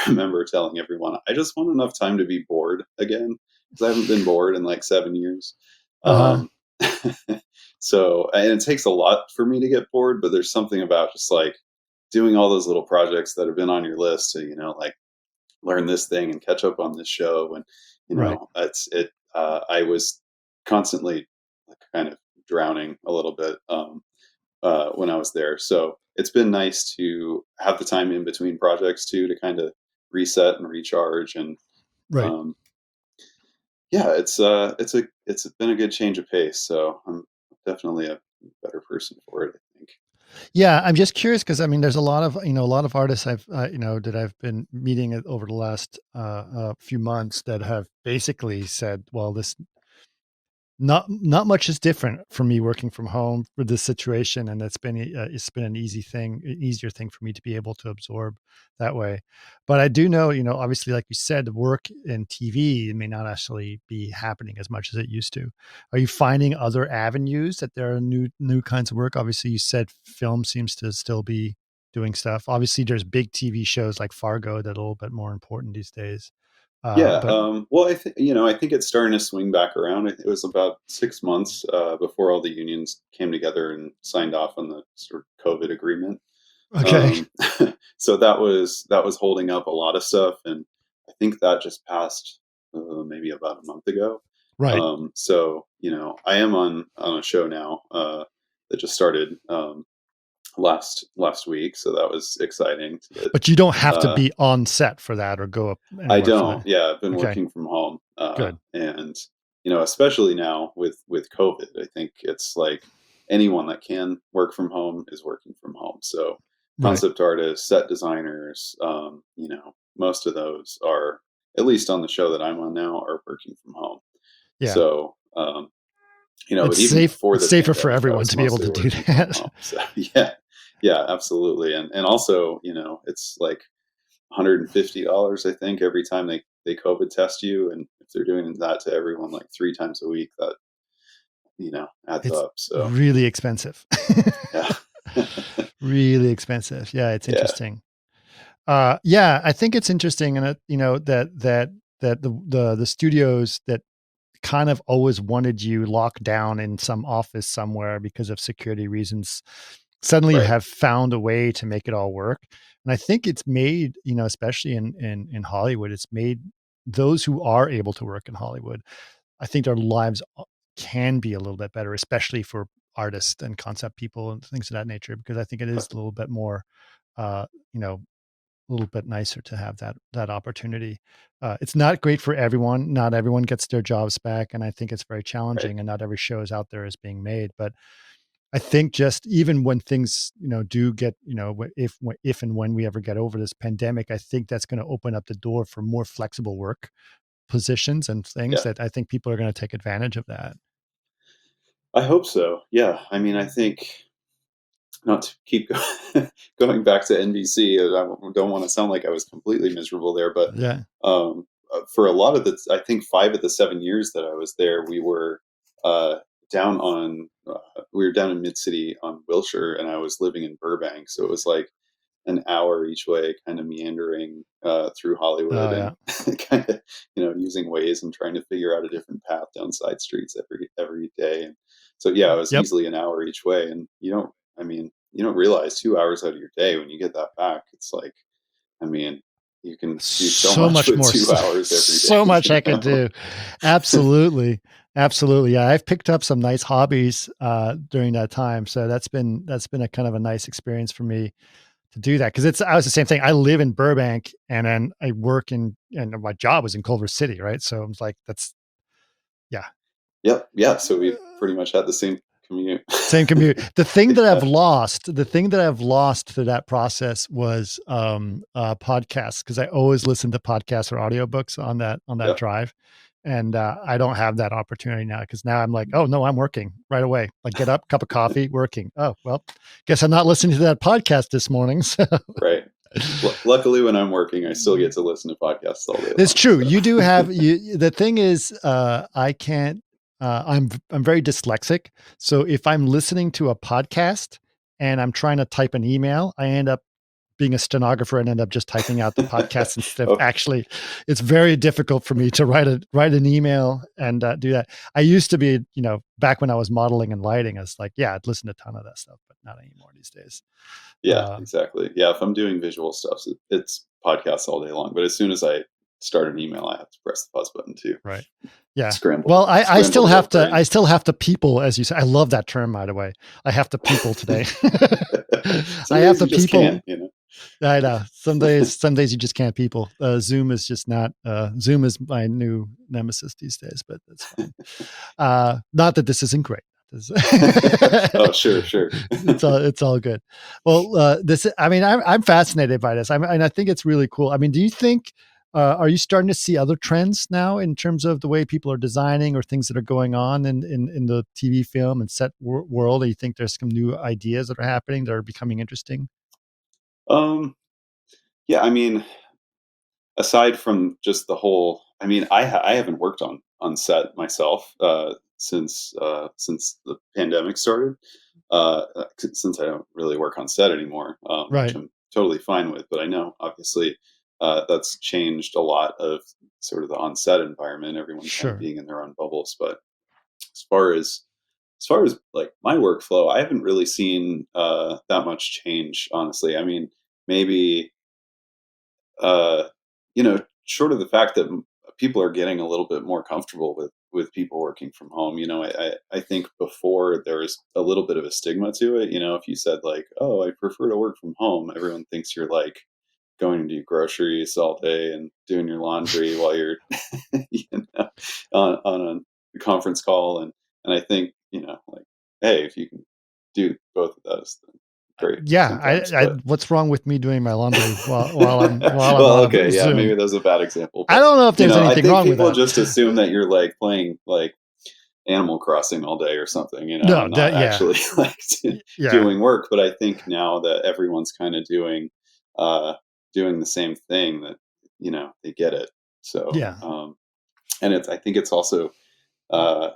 remember telling everyone, I just want enough time to be bored again, because I haven't been bored in like 7 years. Uh huh. Um, so, and it takes a lot for me to get bored, but there's something about just like doing all those little projects that have been on your list to, like learn this thing and catch up on this show. And, Right. I was constantly like kind of drowning a little bit when I was there. So it's been nice to have the time in between projects too, to kind of reset and recharge. And Right. um, yeah, it's been a good change of pace. So I'm definitely a better person for it, I think. Yeah, I'm just curious because I mean, there's a lot of artists that I've been meeting over the last few months that have basically said, well, this not much is different for me working from home for this situation, and it's been an easier thing for me to be able to absorb that way. But I do know, obviously, like you said, work in TV may not actually be happening as much as it used to. Are you finding other avenues that there are new kinds of work? Obviously, you said film seems to still be doing stuff. Obviously, there's big TV shows like Fargo that are a little bit more important these days. Yeah, But well, I think it's starting to swing back around. It was about 6 months before all the unions came together and signed off on the sort of COVID agreement. okay, Um, so that was holding up a lot of stuff, and I think that just passed maybe about a month ago. right. So I am on a show now that just started last week, so that was exciting to get. But you don't have to Uh, be on set for that or go up I anywhere for don't. that. Yeah, I've been Okay, working from home, good. and especially now with COVID, I think it's like anyone that can work from home is working from home. So Right. concept artists, set designers, most of those are, at least on the show that I'm on now, are working from home. Yeah. So It's but even safe. before It's the safer for pandemic, I everyone was to be able mostly to do working from that. home. So yeah, yeah, absolutely, and also it's like $150, I think, every time they COVID test you, and if they're doing that to everyone like 3 times a week, that adds It's up. So really expensive. yeah, Really expensive. Yeah, it's yeah, interesting. Yeah, I think it's interesting, and that the studios that kind of always wanted you locked down in some office somewhere because of security reasons suddenly right, have found a way to make it all work. And I think it's made, especially in Hollywood, it's made those who are able to work in Hollywood, I think their lives can be a little bit better, especially for artists and concept people and things of that nature, because I think it is a little bit more, uh, you know, a little bit nicer to have that opportunity. It's not great for everyone. Not everyone gets their jobs back, and I think it's very right, challenging. And not every show is out there is being made. But I think just even when things, do get, if and when we ever get over this pandemic, I think that's going to open up the door for more flexible work positions and things Yeah, that I think people are going to take advantage of that. I hope so. Yeah, I mean, I think not to keep going back to NBC. I don't want to sound like I was completely miserable there, but Yeah. for a lot of the, I think 5 of the 7 years that I was there, we were uh, down on, we were down in Mid City on Wilshire, and I was living in Burbank, so it was like an hour each way, kind of meandering through Oh Hollywood and yeah. kind of using Waze and trying to figure out a different path down side streets every day. And so yeah, it was Yep. easily an hour each way, and I mean, you don't realize 2 hours out of your day when you get that back. It's like, I mean, you can do so So much much with more, 2 hours every so day. much I could do. Absolutely. Absolutely. Yeah. I've picked up some nice hobbies during that time. So that's been a kind of a nice experience for me to do that. Cause I was the same thing. I live in Burbank and then I work and my job was in Culver City. Right. So I was like, yeah. Yep, yeah. So we pretty much had the same commute. Same commute. The thing that Yeah, I've lost through that process was podcasts, because I always listen to podcasts or audiobooks on that yeah, drive. And I don't have that opportunity now, because now I'm like, oh no, I'm working right away. Like, get up, cup of coffee, working. Oh, well, guess I'm not listening to that podcast this morning. So right. Luckily, when I'm working, I still get to listen to podcasts all day it's long. true. So You do have the thing is, I can't. I'm very dyslexic, so if I'm listening to a podcast and I'm trying to type an email, I end up being a stenographer and end up just typing out the podcast instead of oh, actually. It's very difficult for me to write an email and do that. I used to be, back when I was modeling and lighting, I was like, yeah, I'd listen to a ton of that stuff, but not anymore these days. yeah, Um, exactly. Yeah, if I'm doing visual stuff, it's podcasts all day long. But as soon as I start an email, I have to press the pause button too. Right. Yeah. Scramble, Well, I scramble still the have old to, brain. people, as you say. I love that term, by the way. I have to people today. Some I have days you to just can't, people. I know. Some days you just can't people. Zoom is just not, Zoom is my new nemesis these days, but that's fine. Not that this isn't great. Oh, sure, sure. It's all good. Well, I mean, I'm fascinated by this. And I think it's really cool. I mean, do you think, are you starting to see other trends now in terms of the way people are designing or things that are going on in the TV, film, and set world? Do you think there's some new ideas that are happening that are becoming interesting? um, yeah, I mean, aside from just the whole, I mean, I haven't worked on set myself since the pandemic started. Since I don't really work on set anymore, which Right. I'm totally fine with. But I know obviously that's changed a lot of sort of the on set environment. Everyone kind of Sure. being in their own bubbles. But as far as like my workflow, I haven't really seen that much change. Honestly, I mean, maybe uh, short of the fact that people are getting a little bit more comfortable with people working from home. I think before there was a little bit of a stigma to it. If you said like, "Oh, I prefer to work from home," everyone thinks you're like going to do groceries all day and doing your laundry while you're you know on a conference call. And I think like, hey, if you can do both of those, then great Yeah. sometimes. But What's wrong with me doing my laundry while I'm well, on okay, yeah, Zoom? maybe that was a bad example, I but don't know if there's I anything think wrong with people that. just assume that you're like playing like Animal Crossing all day or something, No, and not yeah. actually like Yeah. doing work. But I think now that everyone's kind of uh, doing the same thing, that they get it. So, Yeah. and I think it's also uh,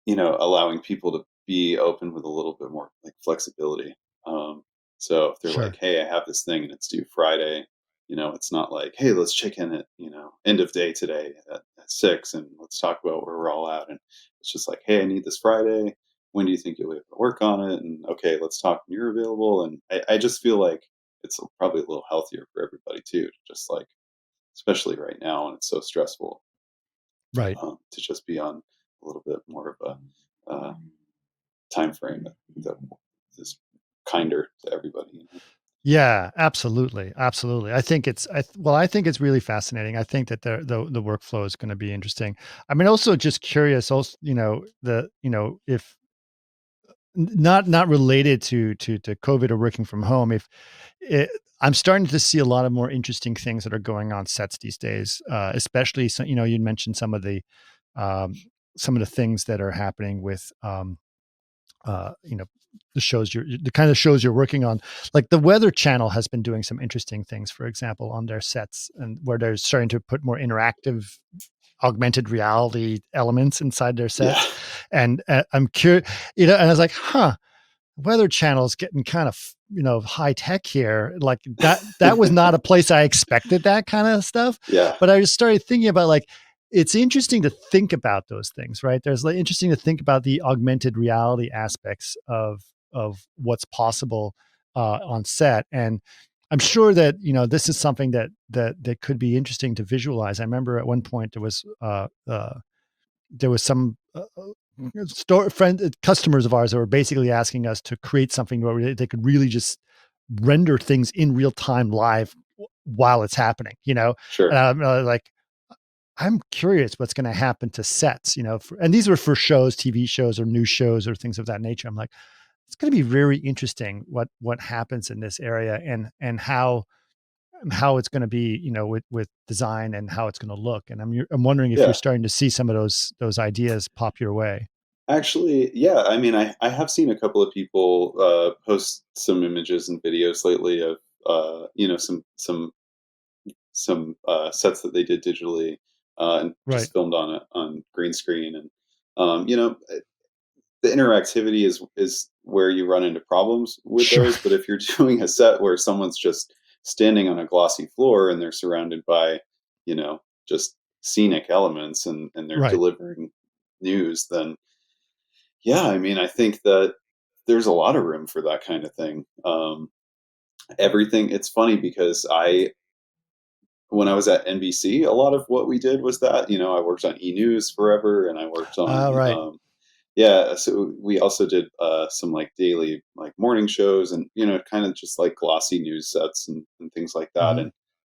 allowing people to be open with a little bit more like flexibility. Um, so if they're like, Sure. "Hey, I have this thing and it's due Friday," it's not like, "Hey, let's check in at end of day today at 6 and let's talk about where we're all at." And it's just like, "Hey, I need this Friday. When do you think you'll be able to work on it?" And okay, let's talk when you're available. And I just feel like it's probably a little healthier for everybody too, just like especially right now and it's so stressful, Right. to just be on a little bit more of a time frame that is kinder to everybody. Yeah, absolutely. Absolutely. I think it's really fascinating. I think that the workflow is going to be interesting. I mean, also just curious also, if not related to COVID or working from home. If it, I'm starting to see a lot of more interesting things that are going on sets these days, especially you mentioned um, some of the things that are happening with you know the kind of shows you're working on. Like the Weather Channel has been doing some interesting things, for example, on their sets, and where they're starting to put more interactive augmented reality elements inside their Yeah. sets. And I'm curious, and I was like, Weather Channel's getting kind of, high tech here. Like that was not a place I expected that kind of stuff. Yeah. But I just started thinking about, like, it's interesting to think about those things, right? There's, like, interesting to think about the augmented reality aspects of what's possible on set. And I'm sure that, this is something that could be interesting to visualize. I remember at one point there was some customers of ours that were basically asking us to create something where they could really just render things in real time live while it's happening, Sure. and I'm like, I'm curious what's going to happen to sets, and these were for shows, TV shows or news shows or things of that nature. I'm like, it's going to be very interesting what happens in this area, and how it's going to be, with design and how it's going to look. And I'm wondering if you're Yeah. starting to see some of those ideas pop your way. Actually, yeah. I mean, I have seen a couple of people post some images and videos lately of sets that they did digitally and Right. just filmed on green screen. And the interactivity is where you run into problems with Sure. those. But if you're doing a set where someone's just standing on a glossy floor and they're surrounded by, just scenic elements, and they're Right. delivering news, then yeah, I mean, I think that there's a lot of room for that kind of thing. Everything. It's funny because when I was at NBC, a lot of what we did was that, I worked on E News forever, and I worked on, Right. yeah. So we also did some like daily, like morning shows, and kind of just like glossy news sets and things like that. Hmm.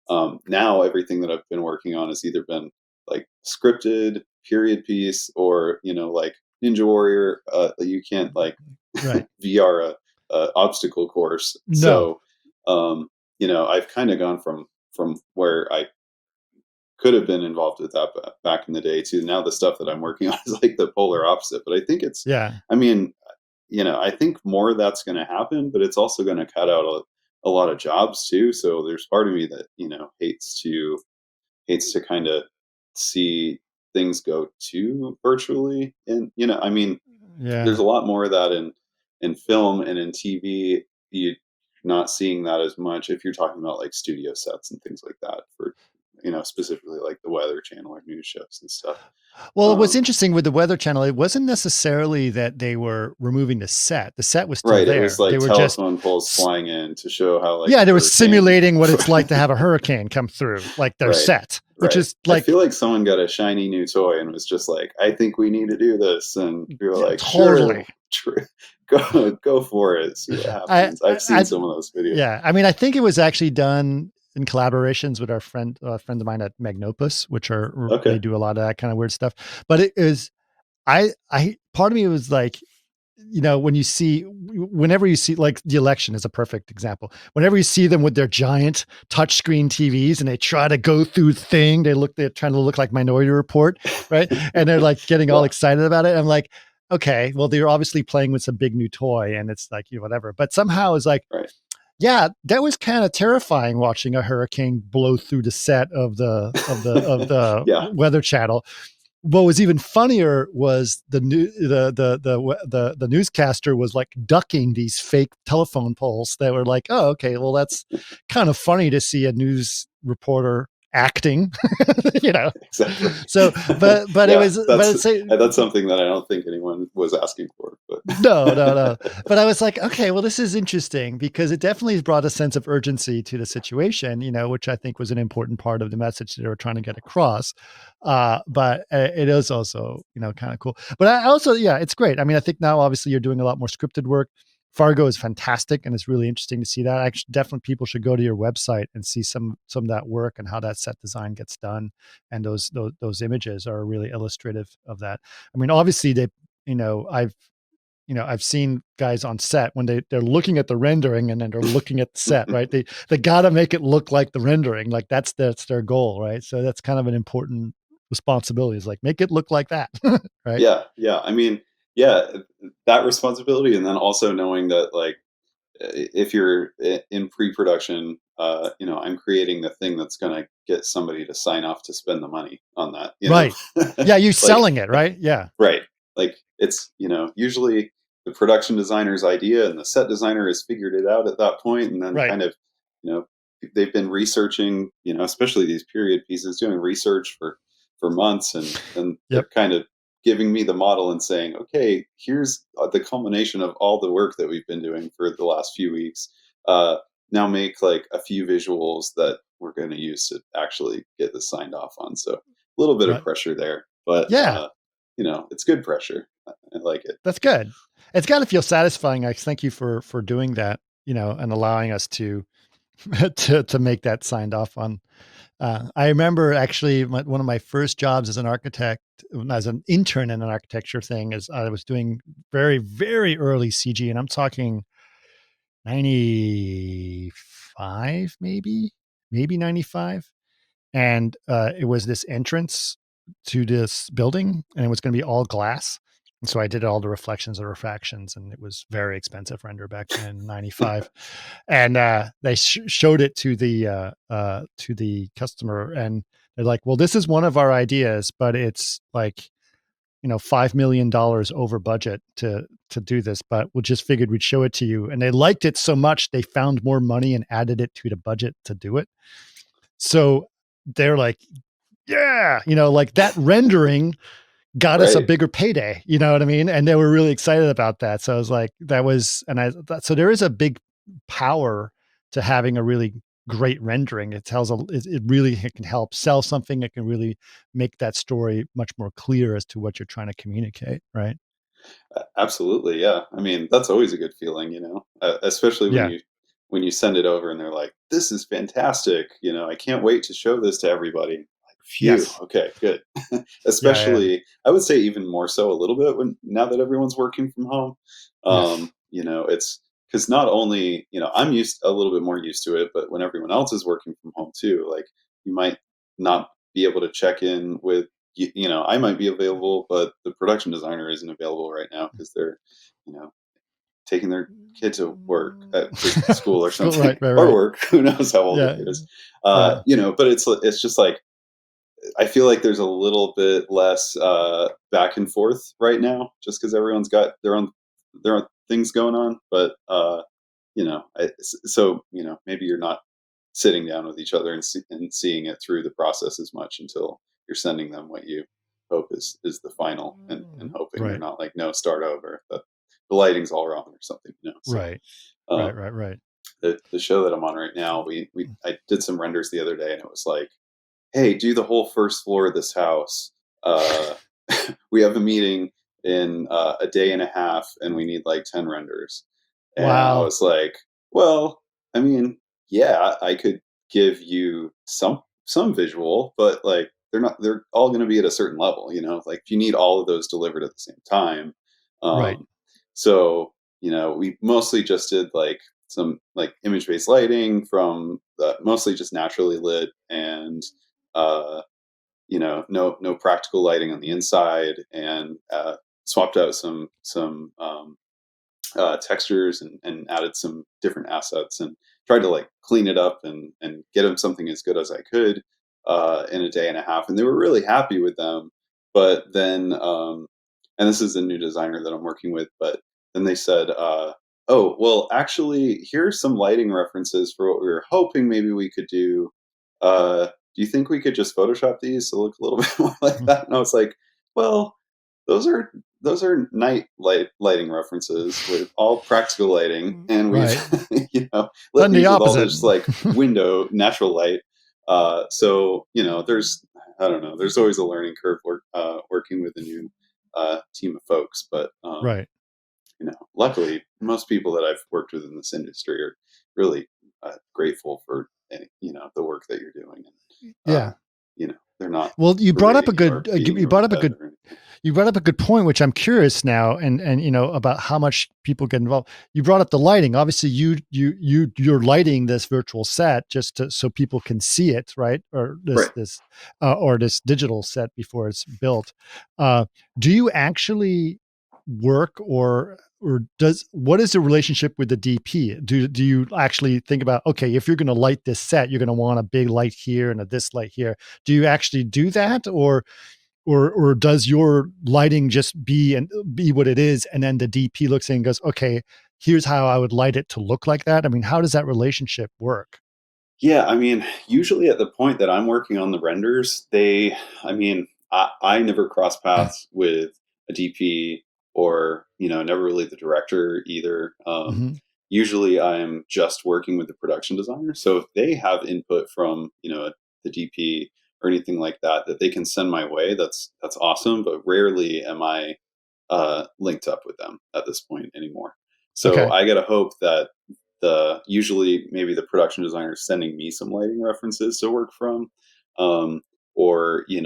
And now everything that I've been working on has either been like scripted period piece, or like Ninja Warrior. You can't like Right. VR a obstacle course. No. So I've kind of gone from where I could have been involved with that back in the day to now the stuff that I'm working on is like the polar opposite. But I think Yeah. I mean, I think more of that's going to happen, but it's also going to cut out a lot of jobs too. So there's part of me that, hates to kind of see things go too virtually. And, I mean, there's Yeah. a lot more of that in film and in TV. You're not seeing that as much if you're talking about like studio sets and things like that for, specifically like the Weather Channel or news shows and stuff. Well, what's Um, interesting with the Weather Channel, it wasn't necessarily that they were removing the set. The set was still right. It was there. They like were just, telephone poles flying in to show how like yeah, the they were hurricane. simulating what it's like to have a hurricane come through, like their Right. set, which Right. is I like, feel like someone got a shiny new toy and was just like, I think we need to do this. And we were yeah, like, totally. sure, go for it. See what I, happens. I've seen I, some of those videos. yeah, I mean, I think it was actually done in collaborations with our friends of mine at Magnopus, which they Okay. do a lot of that kind of weird stuff. But it is, part of me was like, whenever you see, like, the election is a perfect example. Whenever you see them with their giant touchscreen TVs and they try to go through they're trying to look like Minority Report, right? And they're like getting all Yeah. excited about it. I'm like, okay, well, they're obviously playing with some big new toy, and it's like, whatever. But somehow it's like, Right. yeah, that was kind of terrifying watching a hurricane blow through the set of the Yeah. Weather Channel. What was even funnier was the newscaster was like ducking these fake telephone poles that were like, oh, okay, well, that's kind of funny to see a news reporter acting, you know. Exactly. So, but it Yeah. was, but it's a, That's something that I don't think anyone was asking for. But no. But I was like, okay, well, this is interesting because it definitely brought a sense of urgency to the situation, which I think was an important part of the message that they were trying to get across. But it is also, kind of cool. But I also, yeah, it's great. I mean, I think now obviously you're doing a lot more scripted work. Fargo is fantastic, and it's really interesting to see that. Actually, definitely people should go to your website and see some of that work and how that set design gets done. And those images are really illustrative of that. I mean, obviously I've I've seen guys on set when they're looking at the rendering and then they're looking at the set, right? They got to make it look like the rendering, like that's their goal, right? So that's kind of an important responsibility, is like make it look like that, right? Yeah. I mean, yeah, that responsibility, and then also knowing that like if you're in pre-production, I'm creating the thing that's going to get somebody to sign off to spend the money on that. Right. Yeah, you Like, selling it, right? Yeah. right. Like it's, usually the production designer's idea and the set designer has figured it out at that point, and then Right. kind of, you know, they've been researching, especially these period pieces, doing research for months, and then Yep. they're kind of giving me the model and saying, okay, here's the culmination of all the work that we've been doing for the last few weeks. Now make like a few visuals that we're going to use to actually get this signed off on. So a little bit of Right. pressure there, but Yeah. it's good pressure. I like it. That's good. It's got to feel satisfying. I thank you for doing that, and allowing us to to make that signed off on. I remember actually one of my first jobs as an architect, as an intern in an architecture thing, is I was doing very, very early CG, and I'm talking 95, maybe 95. And it was this entrance to this building, and it was going to be all glass. And so I did all the reflections and refractions, and it was very expensive render back then, 95. And they showed it to the customer, and they're like, well, this is one of our ideas, but it's like, $5 million over budget to do this, but we just figured we'd show it to you. And they liked it so much, they found more money and added it to the budget to do it. So they're like, yeah, like that rendering got us a Right. bigger payday. You know what I mean? And they were really excited about that. So I was like, so there is a big power to having a really great rendering. It really can help sell something. It can really make that story much more clear as to what you're trying to communicate. Right. Absolutely, yeah. I mean, that's always a good feeling, especially when Yeah. you send it over and they're like, "This is fantastic." I can't wait to show this to everybody. Like, phew. Yes. Okay, good. Yeah. Yeah. Especially, I would say even more so a little bit when now that everyone's working from home. Yes. It's because not only I'm a little bit more used to it, but when everyone else is working from home too, like you might not be able to check in with I might be available, but the production designer isn't available right now because they're, you know, taking their kid to work, to school or School. something, Right. Right. or Right. work. Who knows how old the Yeah. kid is? Yeah. But it's just like I feel like there's a little bit less back and forth right now, just because everyone's got their own things going on. But so maybe you're not sitting down with each other and seeing it through the process as much until you're sending them what you hope is the final, and hoping they're Right. not like, no, start over, the lighting's all wrong or something. So Right. uh, Right. Right. Right. the show that I'm on right now, I did some renders the other day, and it was like, hey, do the whole first floor of this house. Uh, we have a meeting in a day and a half, and we need like 10 renders. And I Wow. was like, well, I mean, yeah, I could give you some visual, but like they're all going to be at a certain level, like if you need all of those delivered at the same time. Right. Um, so, we mostly just did like some like image based lighting from mostly just naturally lit, and uh, no practical lighting on the inside, and swapped out some textures, and added some different assets, and tried to like clean it up, and get them something as good as I could in a day and a half, and they were really happy with them. But then, and this is a new designer that I'm working with, but then they said, "Oh, well, actually, here's some lighting references for what we were hoping maybe we could do. Do you think we could just Photoshop these to look a little bit more like Mm. that?" And I was like, "Well, those are night lighting references with all practical lighting, and we've Right. lit Done the these with all opposite. this like window natural light. So there's I don't know. There's always a learning curve working with a new team of folks, but Right. luckily, most people that I've worked with in this industry are really grateful for the work that you're doing, and Yeah. they're not Well, you brought up a berating you good or beating you you over brought the up a head good or anything. You brought up a good point, which I'm curious now, and about how much people get involved. You brought up the lighting. Obviously, you're lighting this virtual set just so people can see it, right? Or Right. this digital set before it's built. Do you actually work or what is the relationship with the DP? Do you actually think about, okay, if you're going to light this set, you're going to want a big light here and this light here? Do you actually do that, or does your lighting just be what it is, and then the DP looks in and goes, okay, here's how I would light it to look like that? I mean, how does that relationship work? Yeah, I mean, usually at the point that I'm working on the renders, I never cross paths with a DP or, never really the director either. Mm-hmm. Usually I'm just working with the production designer. So if they have input from, the DP or anything like that they can send my way, that's awesome. But rarely am I linked up with them at this point anymore. So Okay. I gotta hope that usually maybe the production designer is sending me some lighting references to work from, um, or in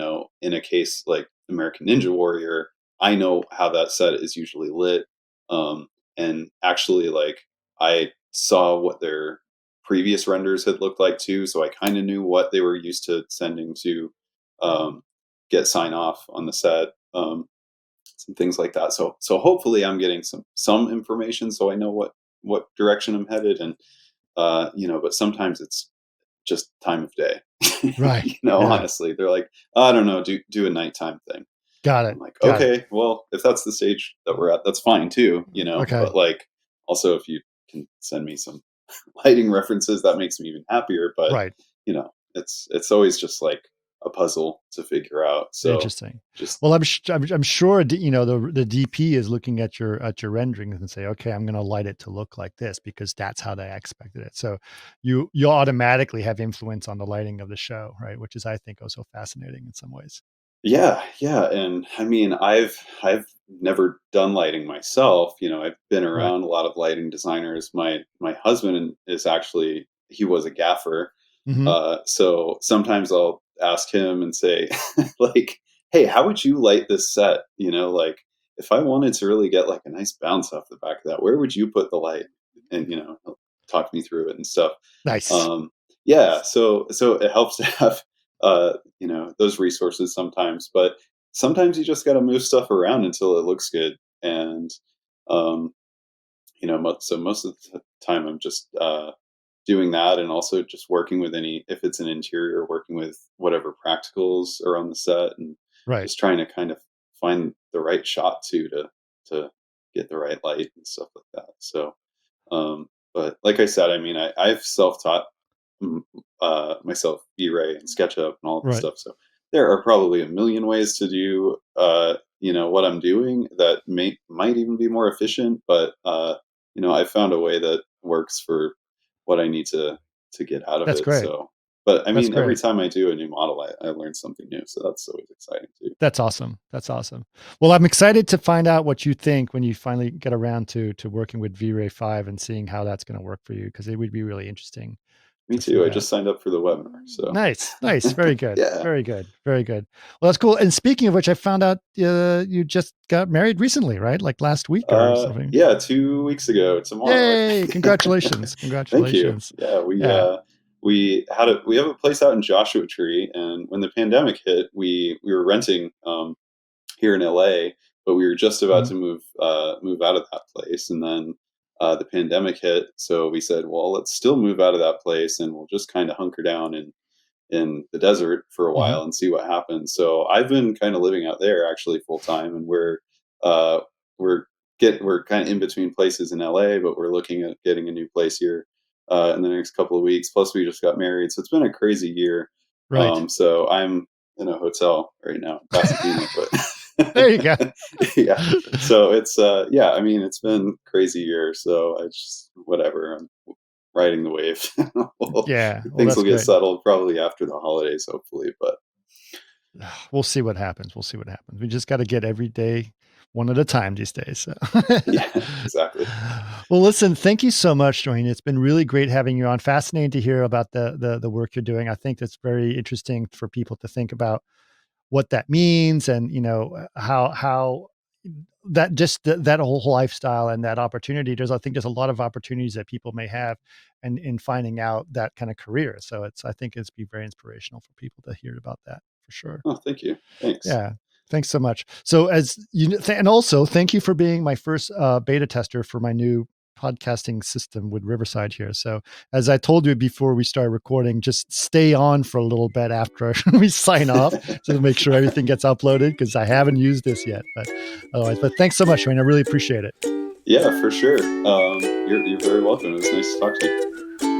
a case like American Ninja Warrior, I know how that set is usually lit, and actually like I saw what their previous renders had looked like too, so I kind of knew what they were used to sending to get sign off on the set. Some things like that. So hopefully I'm getting some information so I know what direction I'm headed, and but sometimes it's just time of day. Right. Yeah. Honestly, they're like, I don't know, do a nighttime thing. Got it. I'm like, Got it. okay, well, if that's the stage that we're at, that's fine too, Okay. but like also if you can send me some lighting references, that makes me even happier. But Right. it's always just like a puzzle to figure out. So Interesting. just Well, I'm sure the DP is looking at your renderings and say, okay, I'm going to light it to look like this because that's how they expected it. So you automatically have influence on the lighting of the show, right? Which is, I think, also fascinating in some ways. yeah, and I mean, I've never done lighting myself. I've been Right. around a lot of lighting designers. My husband is actually he was a gaffer, Mm-hmm. so sometimes I'll ask him and say, like, "Hey, how would you light this set? Like if I wanted to really get like a nice bounce off the back of that, where would you put the light?" And he'll talk me through it and stuff. Nice. Yeah, so it helps to have those resources sometimes, but sometimes you just got to move stuff around until it looks good. And um so most of the time I'm just doing that, and also just working with if it's an interior, working with whatever practicals are on the set, and Right. just trying to kind of find the right shot too to get the right light and stuff like that. So but like I said, I mean, I've self-taught myself V-Ray and SketchUp and all of this Right. stuff. So there are probably a million ways to do, what I'm doing that might even be more efficient. But I found a way that works for what I need to get out of That's it. great. So, but I That's mean, every great. time I do a new model, I learn something new. So that's always exciting too. That's awesome. That's awesome. Well, I'm excited to find out what you think when you finally get around to working with V-Ray 5 and seeing how that's going to work for you, because it would be really interesting Me to see too. I that. just signed up for the webinar. So Nice, nice, very good, yeah. very good, very good. Well, that's cool. And speaking of which, I found out you just got married recently, right? Like last week or something. Yeah, 2 weeks ago tomorrow. Yay! Congratulations, Thank you. congratulations. Yeah, Yeah. we have a place out in Joshua Tree, and when the pandemic hit, we were renting here in LA, but we were just about Mhm. to move out of that place, and then the pandemic hit. So we said, well, let's still move out of that place, and we'll just kind of hunker down in the desert for a Mhm. while and see what happens. So I've been kind of living out there actually full time, and uh, we're we're kind of in between places in LA, but we're looking at getting a new place here in the next couple of weeks. Plus, we just got married, so it's been a crazy year. Right. So I'm in a hotel right now in Pasadena, There you go. but yeah. So it's yeah. I mean, it's been a crazy year. So I just whatever. I'm riding the wave. Well, Yeah. Well, things that's will get great. settled probably after the holidays, hopefully. But We'll see what happens. We'll see what happens. We just got to get every day one at a time these days. So. yeah, exactly. Well, listen, thank you so much, Dwayne. It's been really great having you on. Fascinating to hear about the work you're doing. I think that's very interesting for people to think about what that means, and how that just that whole lifestyle and that opportunity. I think there's a lot of opportunities that people may have, and in finding out that kind of career. So I think it's be very inspirational for people to hear about that for sure. Oh, thank you. Thanks. Yeah. Thanks so much. So and also thank you for being my first beta tester for my new podcasting system with Riverside here. So as I told you before we start recording, just stay on for a little bit after we sign off to make sure everything gets uploaded, because I haven't used this yet. But thanks so much, Wayne. I really appreciate it. Yeah, for sure. You're very welcome. It was nice to talk to you.